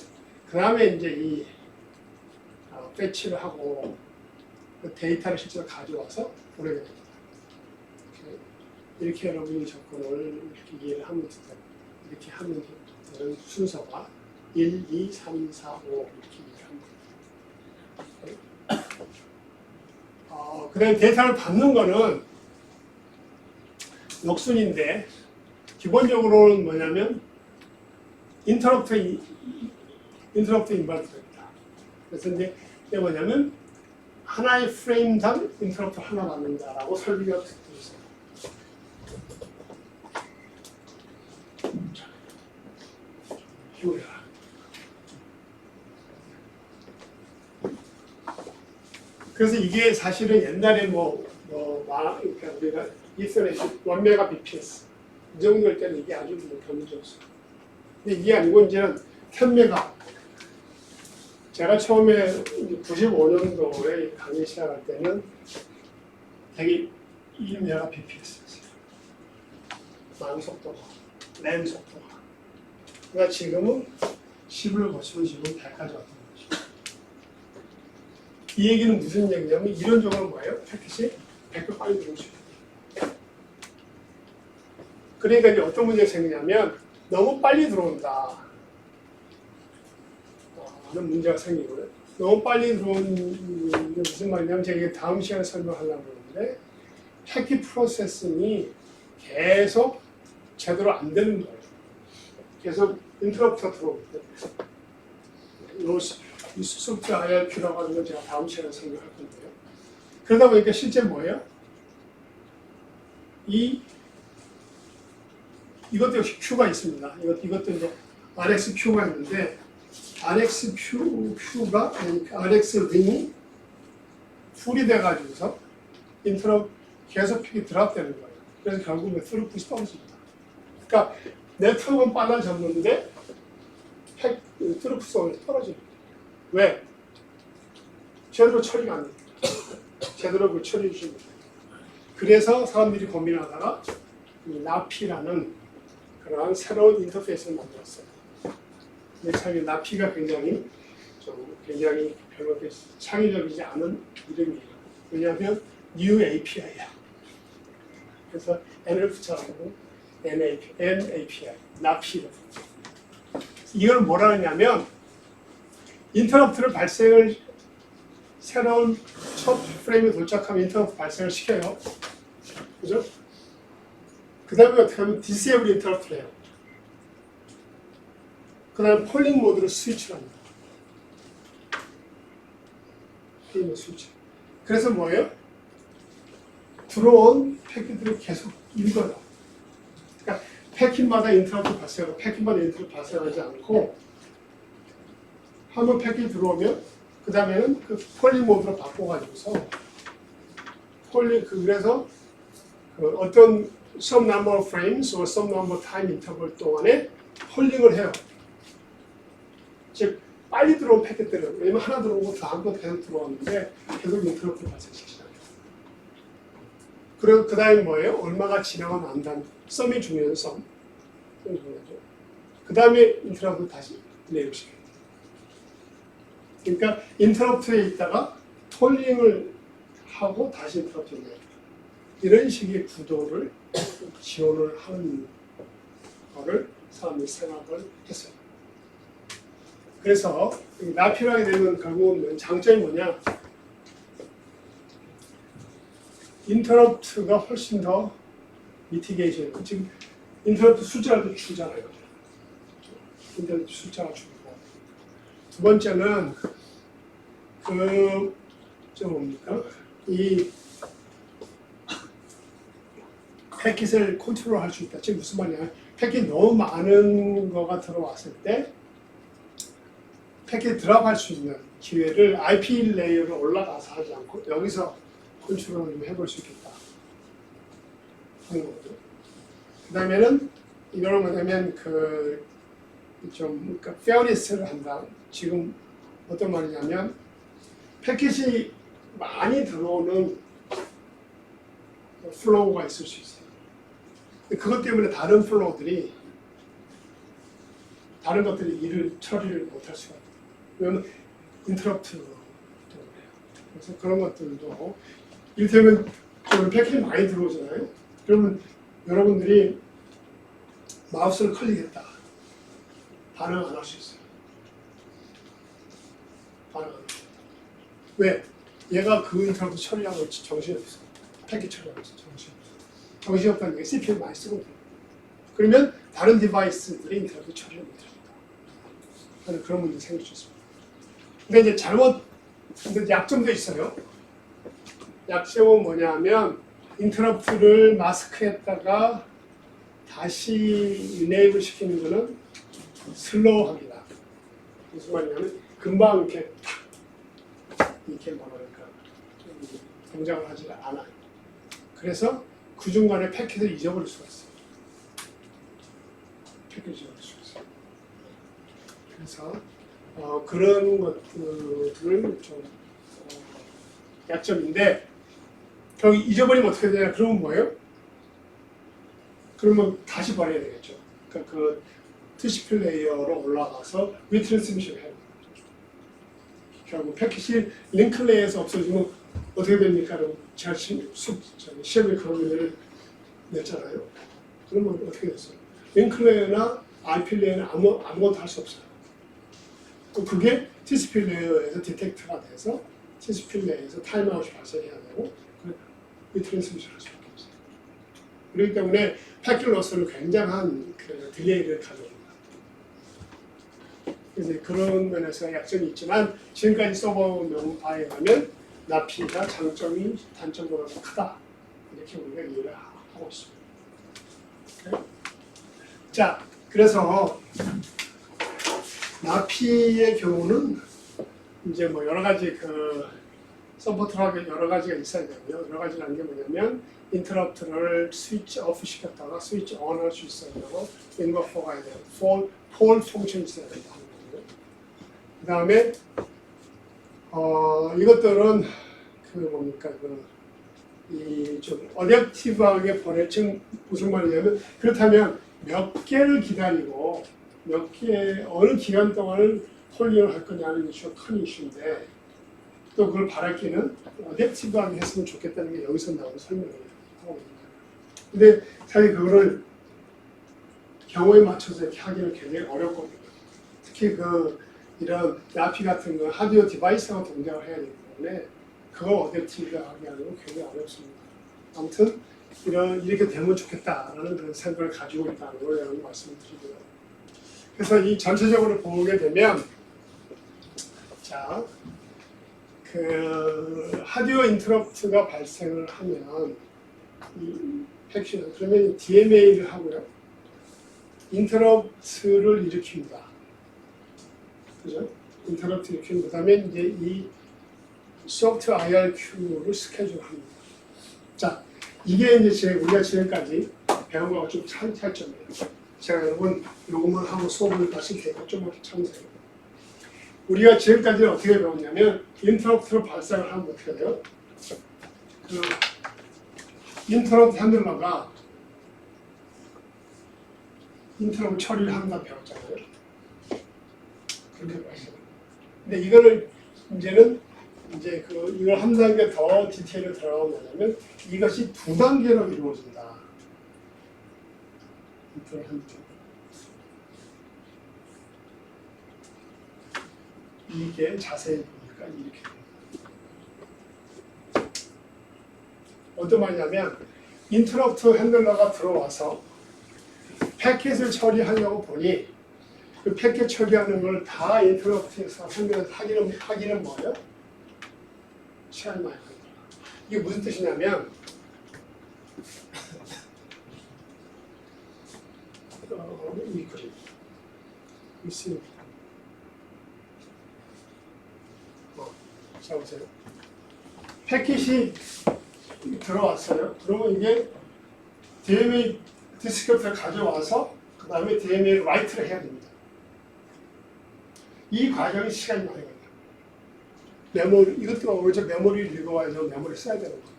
그 다음에 이제 이 패치를 하고 그 데이터를 실제로 가져와서 보내게 됩니다. 이렇게 여러분이 접근을 이렇게 이해를 하면 됩니다. 이렇게 하면 되는 순서가 1, 2, 3, 4, 5 이렇게 이해를 합니다. 그 다음에 데이터를 받는 거는 역순인데 기본적으로는 뭐냐면 인터럽트 인발트입니다. 그래서 이제 이게 뭐냐면 하나의 프레임당 인터럽트 하나 받는다라고 설비가 되어 있어요. 휴야. 그래서 이게 사실은 옛날에 그러니까 우리가 이스라엘 1메가bps 이 정도일 때는 이게 아주 견디졌어요. 근데 이게 아니고 이제는 10메가. 제가 처음에 95년도에 강의 시작할 때는 되게 1메가bps였어요. 망 속도가, 램 속도가. 그러니까 지금은 10을 거치면 지금 100까지 왔던 거죠. 이 얘기는 무슨 얘기냐면 이론적으로 뭐예요? 패킷이 100배 빨리 들어올 수 있어요. 그러니까 이제 어떤 문제가 생기냐면 너무 빨리 들어온다 하는 문제가 생기고요. 너무 빨리 들어오는 게 무슨 말이냐면 제가 다음 시간에 설명하려고 하는데 패킷 프로세싱이 계속 제대로 안 되는 거예요. 계속 인터럽트가 들어오기 때문에 이 소프트 IRQ라고 하는 건 제가 다음 시간에 설명할 건데요. 그러다 보니까 실제 뭐예요? 이것도 역시 Q가 있습니다. 이것도 이제 RxQ가 있는데 RxQ가 RX 링이 풀이 돼가지고서 인터럽 계속 픽이 드랍되는 거예요. 그래서 결국은 스루풋이 떨어집니다. 그러니까 네트워크는 빨라졌는데 스루풋이 떨어집니다. 왜? 제대로 처리가 안 됩니다. 제대로 그 처리해 주십니다. 그래서 사람들이 고민하다가 이 나피라는 그러한 새로운 인터페이스를 만들었어요. 근데 참 이 나피가 굉장히 별로 창의적이지 않은 이름이에요. 왜냐하면 New API야. 그래서 N을 붙여가지고 NAPI, 나피를. 이걸 뭐라 하냐면 인터럽트를 발생을 새로운 첫 프레임에 도착하면 인터럽트 발생을 시켜요. 그죠? 그 다음에 어떻게 하면 디세이블 인터럽트를 해요. 그 다음에 폴링 모드로 스위치를 합니다. 폴링 스위치. 그래서 뭐예요? 들어온 패킷들을 계속 읽어요. 그러니까 패킷마다 인터럽트 발생하고 패킷마다 인터럽트 발생하지 않고 한번 패킷 들어오면 그 다음에는 그 폴링 모드로 바꿔가지고서 그래서 그 어떤 some number of frames or some number of time interval 동안에 폴링을 해요. 즉 빨리 들어온 패킷들은 왜냐면 하나 들어오고 다음번 계속 들어왔는데 계속 인터럽트 발생시키잖아요. 그리고 그 다음에 뭐예요? 얼마가 지나고 난 다음 썸이 중요해요. 썸이 중요하죠. 그 다음에 인터럽트 다시 딜레이를 시켜요. 그러니까 인터럽트에 있다가 폴링을 하고 다시 인터럽트를 해요. 이런 식의 구도를 지원을 하는 거를 사람들이 생각을 했어요. 그래서 나필하게 되면 결국은 장점이 뭐냐? 인터럽트가 훨씬 더 미티게이션. 지금 인터럽트 숫자도 줄잖아요. 인터럽트 숫자가 줄고. 두 번째는 뭡니까? 이 패킷을 컨트롤할 수 있다. 지금 무슨 말이냐? 패킷 너무 많은 거가 들어왔을 때 패킷 드랍할 수 있는 기회를 IP 레이어로 올라가서 하지 않고 여기서 컨트롤을 좀 해볼 수 있겠다 하는 거죠. 그 다음에는 이거는 뭐냐면 그러니까 페어리스를 한다. 지금 어떤 말이냐면 패킷이 많이 들어오는 플로우가 있을 수 있어요. 그것 때문에 다른 것들이 일을 처리를 못할 수가 있어요. 왜냐면 인터럽트도 그래요. 그래서 그런 것들도 이를테면 패킷이 많이 들어오잖아요. 그러면 여러분들이 마우스를 클릭했다. 반응 안 할 수 있어요. 반응 안 할 수 있다. 왜? 얘가 그 인터럽트 처리하고 정신이 없어. 패킷 처리하고 있어. 정신이 없다는 게 CPU 많이 쓰거든요. 그러면 다른 디바이스들이 인터럽트 처리를 못합니다. 그런 문제 생길 수 있습니다. 근데 이제 근데 약점도 있어요. 약점은 뭐냐면 인터럽트를 마스크했다가 다시 리네이블 시키는 거는 슬로우합니다. 무슨 말이냐면 금방 이렇게 뭐랄까 동작을 하지 않아요. 그래서 그 중간에 패킷을 잊어버릴 수가 있어요. 패킷을 잊어버릴 수가 있어요. 그래서 그런 것들을 좀 약점인데 결국 잊어버리면 어떻게 되냐? 그러면 뭐예요? 그러면 다시 버려야 되겠죠. 그러니까 그 TCP 레이어로 올라가서 리트랜스미션을 해요. 결국 패킷이 링크 레이어에서 없어지면 어떻게 됩니까? 제가 시험에 그런 문제를 냈잖아요. 그러면 어떻게 됐어요? 링크 레이어나 IP 레이어는 아무것도 할 수 없어요. 그게 TCP 레이어에서 디텍트가 돼서 TCP 레이어에서 타임아웃이 발생해야 되고 리트랜스미션을 할 수밖에 없어요. 그렇기 때문에 패킷 로스는 굉장한 딜레이를 가져옵니다. 그래서 그런 면에서 약점이 있지만 지금까지 써본 바에 의하면 나피가 장점이 단점보다 크다. 이렇게 우리가 이해를 하고 있습니다. 자, 그래서 나피의 경우는 이제 뭐 여러 가지 서포트하게 여러 가지가 있어야 되고요. 여러 가지라는 게 뭐냐면 인터럽트를 스위치 오프 시켰다가 스위치 온 할 수 있어야 되고 인버퍼가 있어야 되고 폴 펑션이 있어야 된다 하는 거고요. 그 다음에 이것들은 이 좀 어댑티브하게 지금 무슨 말이냐면 그렇다면 몇 개를 기다리고 어느 기간 동안을 폴링을 할 거냐는 이슈가 큰 이슈인데 또 그걸 바랄게는 어댑티브하게 했으면 좋겠다는 게 여기서 나오는 설명을 하고 있는 거예요. 근데 사실 그거를 경우에 맞춰서 이렇게 하기는 굉장히 어렵거든요. 특히 이런 나피 같은 거 하드웨어 디바이스하고 동작을 해야 되고 때문에 그걸 어댑티브하게 하는 건 굉장히 어렵습니다. 아무튼 이렇게 되면 좋겠다라는 그런 생각을 가지고 있다는 걸 여러분 말씀드리고요. 그래서 이 전체적으로 보게 되면 자, 그 하드웨어 인터럽트가 발생을 하면 이 패킷은 그러면 DMA를 하고요. 인터럽트를 일으킵니다. 그죠? 인터럽트 일으키는 그다음에 이제 이 소프트 IRQ를 스케줄합니다. 자, 이게 이제 우리가 지금까지 배운 거하고 좀 차이점이에요. 제가 여러분 요것만 하고 수업을 다시 계속 좀 참으세요. 우리가 지금까지 어떻게 배웠냐면 인터럽트로 발생을 하면 어떻게 돼요? 그 인터럽트 핸들러가 인터럽트 처리를 한다 배웠잖아요. 그렇게 배웠어요. 근데 이거를 이제는 이제 이걸 한 단계 더 디테일로 들어가면 뭐냐면 이것이 두 단계로 이루어진다. 인터럽트 핸들러. 이게 자세히 보니까 이렇게 됩니다. 어떤 말이냐면 인터럽트 핸들러가 들어와서 패킷을 처리하려고 보니 그 패킷 처리하는 걸 다 인터럽트에서 하기는 뭐예요? 시간이 많이 걸린다. 이게 무슨 뜻이냐면 이 그림 자 보세요. 패킷이 들어왔어요. 그러면 이게 DMA 디스크를 가져와서 그 다음에 DMA 라이트를 해야 됩니다. 이 과정이 시간이 많이 걸려요. 메모리, 이것도 어제 메모리를 읽어와야죠. 메모리를 써야 되는 거예요.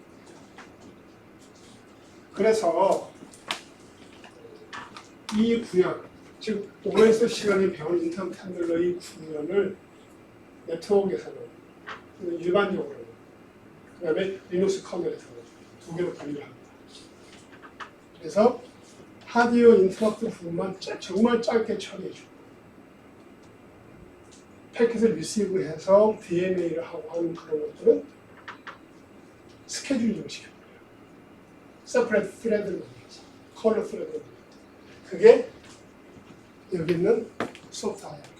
그래서 이 구현, 즉 OS 시간에 배운 인터넷 핸들러의 구현을 네트워크에서는 일반적으로 그 다음에 리눅스 커널에서는 두 개로 분리를 합니다. 그래서 하드웨어 인터럽트 부분만 정말 짧게 처리해주고 패킷을 리시브해서 DMA를 하고 하는 그런 것들은 스케줄링을 시켜버려요. 세퍼레이트 thread를 만들어서 컬러 thread를 만들어서 그게 여기 있는 소프트 IRQ.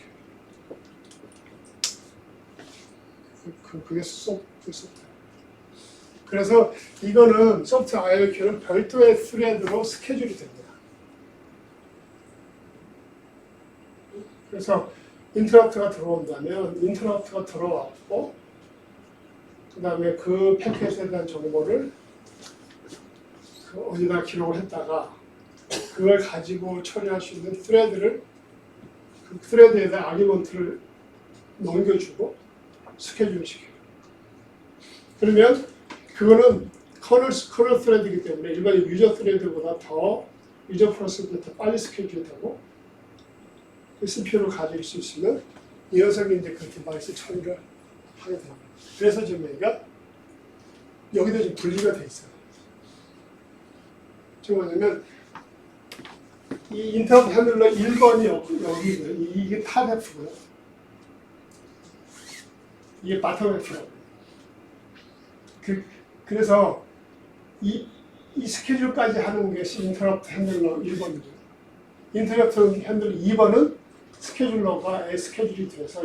그게 소프트. 그래서 이거는 소프트 IRQ는 별도의 thread로 스케줄이 됩니다. 그래서 인터럽트가 들어온다면 인터럽트가 들어왔고 그 다음에 그 패킷에 대한 정보를 어디다 기록을 했다가 그걸 가지고 처리할 수 있는 thread를 그 thread에다 아기먼트를 넘겨주고 스케줄을 시켜요. 그러면 그거는 커널 thread이기 때문에 일반 유저 thread보다 더 유저 프로세스보다 더 빨리 스케줄이 되고 CPU를 가질 수 있으면 이 녀석이 이제 그 디바이스 처리를 하게 됩니다. 그래서 지금 여기가 여기도 지금 분리가 돼 있어요. 지금 뭐냐면 이 인터럽트 핸들러 1번이 여기고요. 이게 탑 F고요. 이게 바텀 F라고. 그래서 이 스케줄까지 하는 것이 인터럽트 핸들러 1번이고요. 인터럽트 핸들러 2번은 스케줄러가 스케줄이 돼서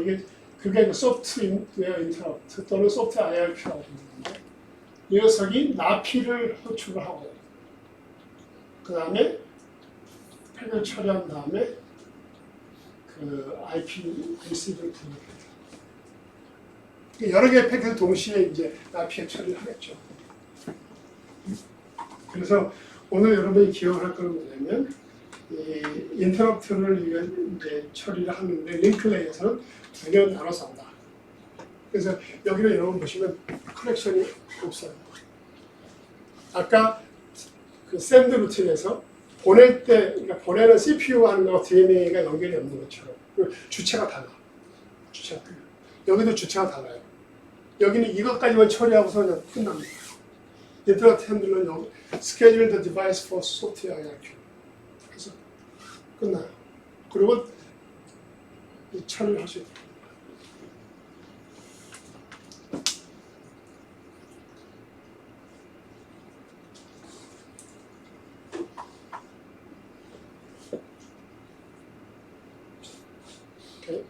그게 소프트웨어 인터럽트 또는 소프트 IRQ라고 부르는데 이 녀석이 나피를 호출을 하고 그 다음에 팩을 처리한 다음에 그 IP 리시브를 부릅니다. 여러 개의 팩을 동시에 이제 나피에 처리를 하겠죠. 그래서 오늘 여러분이 기억할 건 뭐냐면 이 인터럽트를 이제 처리를 하는데 링클레이에서는 두 개로 나눠서 한다. 그래서 여기를 여러분 보시면 커넥션이 없어요. 아까 그 샌드 루틴에서 보낼 때, 그러니까 보내는 CPU 하는 거와 DMA가 연결이 없는 것처럼 주체가 달라. 주체가 달라요. 여기도 주체가 달라요. 여기는 이것까지만 처리하고서 그냥 끝납니다. 인터럽트 핸들러는 schedule the device for software IRQ. 그래서 끝나요. 그리고 처리를 하셔야 돼요. 오케이?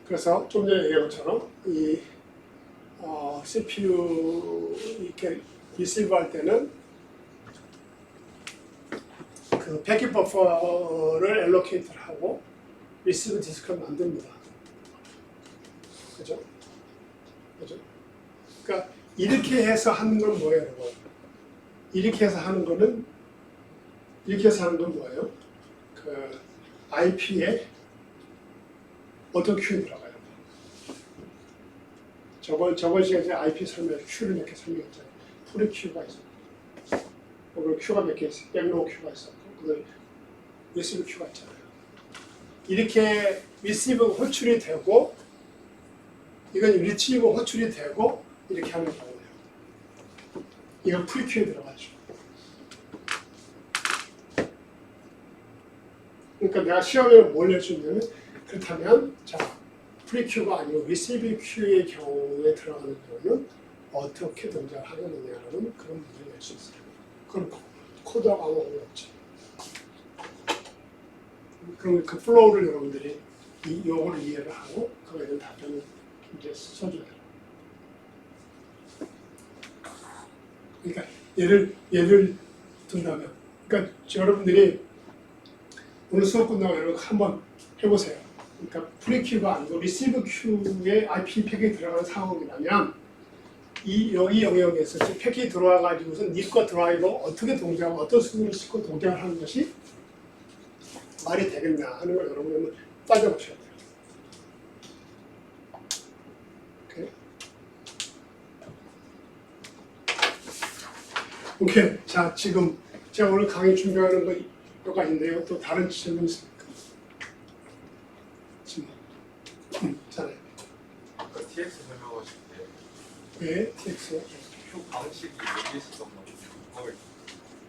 그래서 좀 전에 얘기한 것처럼 이 CPU 이렇게 리시브 할 때는 그 패킷 버퍼를 엘로케이트를 하고 리시브 디스크를 만듭니다. 그죠? 그죠? 그러니까 이렇게 해서 하는 건 뭐예요, 여러분? 이렇게 해서 하는 거는 뭐예요? 그 IP에 어떤 큐에 들어가요? 저번 시간에 제가 IP 설명 큐를 몇 개 설명했잖아요. 프리 큐가 있었고, 오늘 큐가 몇 개 있어요. 백로 큐가 있었고, 그다음에 리시브 큐가 있잖아요. 이렇게 리시브 호출이 되고, 이건 리시브 호출이 되고 이렇게 하는 경우예요. 이건 프리 큐에 들어가죠. 그러니까 내가 시험에 뭘 내주냐면 그렇다면 자 프리큐가 아니고 리시브 큐의 경우에 들어가는 경우는 어떻게 동작을 하느냐라는 그런 문제를 낼 수 있어요. 그럼 코드하고 아무 어렵지. 그럼 그 플로우를 여러분들이 요거를 이해를 하고 그거에 대한 답변을 이제 써줘야 돼요. 그러니까 예를 든다면, 그러니까 여러분들이 오늘 수업 끝나고 여러분 한번 해보세요. 그러니까 프리큐가 아니고 리시브 큐에 IP 팩이 들어가는 상황이라면 여기 영역에서 팩이 들어와가지고서 닙과 드라이버 어떻게 동작하고 어떤 수준을 싣고 동작을 하는 것이 말이 되겠냐 하는 걸 여러분이 한번 따져보셔야 돼요. 오케이. 자, 지금 제가 오늘 강의 준비하는 거가 있는데요. 또 다른 질문 있습니까? 잘해. 아까 TX 설명하실 때 왜 TX요? 표 방식이 여기 있었던 거를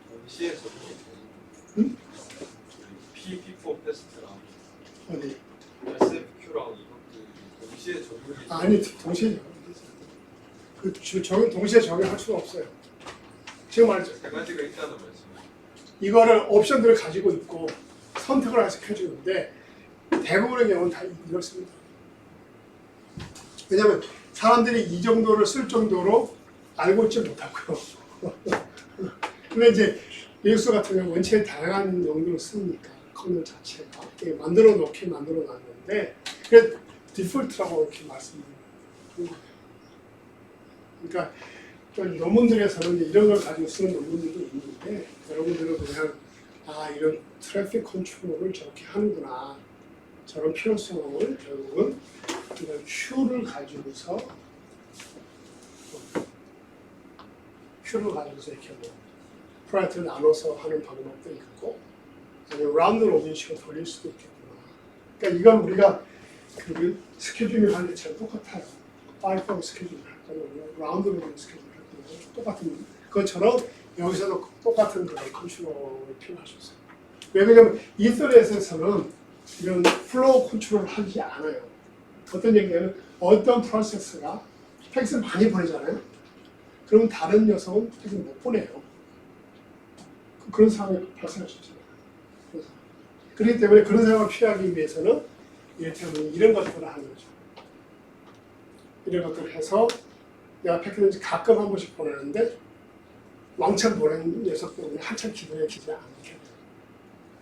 동시에 적용이 되는 응? P4 테스트랑 어디? SFQ랑 이것도 동시에 적용이 아니, 동시에 적용. 동시에 적용할 수가 없어요. 지금 말했죠. 세 가지가 있다는 말씀이에요. 이거를 옵션들을 가지고 있고 선택을 해서 켜주는데 대부분의 경우는 다 이렇습니다. 왜냐하면 사람들이 이 정도를 쓸 정도로 알고 있지 못하고요. 근데 이제 리눅스 같은 경우 원체 다양한 용도로 쓰니까 커널 자체가 만들어 놨는데 그게 디폴트라고 이렇게 말씀드리는 거예요. 그러니까 논문들에서는 이런 걸 가지고 쓰는 논문들도 있는데 여러분들은 그냥 이런 트래픽 컨트롤을 저렇게 하는구나 저런 필요성을 결국은 이런 큐를 가지고서 이렇게 뭐 프라이트를 나눠서 하는 방법도 있고 아니면 라운드 로빈식으로 돌릴 수도 있겠구나. 그러니까 이건 우리가 그 스케줄링 하는 것처럼 똑같아요. 파이프 스케줄링 할 거는 라운드 로빈 스케줄링 할 거는 똑같은 것처럼 여기서도 똑같은 그런 컨트롤이 필요하셨어요. 왜 그러냐면 이더넷에서는 이런 플로우 컨트롤을 하지 않아요. 어떤 얘기냐면 어떤 프로세스가 팩스를 많이 보내잖아요. 그러면 다른 녀석은 팩스를 못 보내요. 그런 상황이 발생할 수 있잖아요. 그렇기 때문에 그런 상황을 피하기 위해서는 이를테면 이런 것들을 하는 거죠. 이런 것들을 해서 내가 팩스를 가끔 한 번씩 보내는데 왕창 보내는 녀석 때문에 한참 기다리지 않게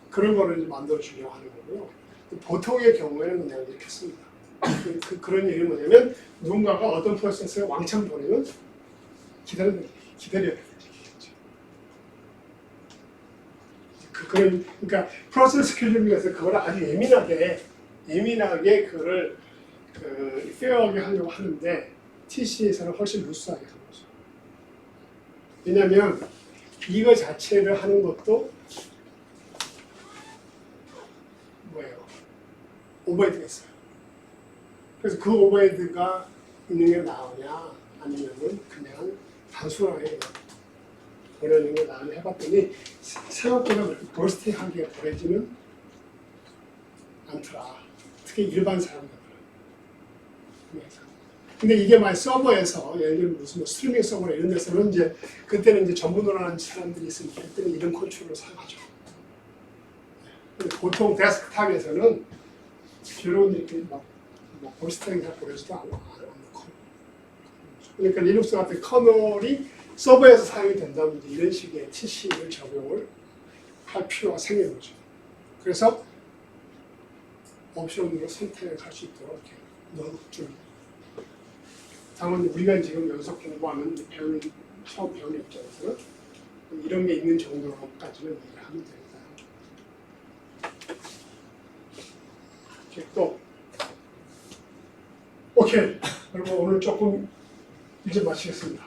그런 거를 만들어주려고 하는 거고요. 보통의 경우에는 그냥 이렇게 씁니다. 그런 얘기는 뭐냐면 누군가가 어떤 프로세스를 왕창 보내면 기다려야 되는 얘기겠죠. 그러니까 프로세스 스케줄링에서 그걸 아주 예민하게 그거를 페어하게 하려고 하는데 TC에서는 훨씬 루스하게 하는 거죠. 왜냐하면 이거 자체를 하는 것도 오버헤드가 있어요. 그래서 그 오버헤드가 있는 게 나으냐 아니면은 그냥 단순하게 보내는 게 나으냐 해봤더니 생각보다 그렇게 버스팅하게 보내지는 않더라. 특히 일반 사람들은. 근데 이게 만약 서버에서 예를 들면 무슨 뭐 스트리밍 서버나 이런 데서는 이제 그때는 이제 전문으로하는 사람들이 있으니까 그때는 이런 컨트롤을 사용하죠. 근데 보통 데스크탑에서는 별로 이렇게 뭐 보이스타잉 보내지도 않고. 그러니까 리눅스 같은 커널이 서버에서 사용이 된다면 이제 이런 식의 TC를 적용을 할 필요가 생기는 거죠. 그래서 옵션으로 선택할 수 있도록 이렇게 넣어줍니다. 다만 우리가 지금 연속 공부하는 처음 배우는 입장에서는 이런 게 있는 정도로까지는 이해를 하면 됩니다. 이렇게 또 오케이. 그리고 오늘 조금 이제 마치겠습니다.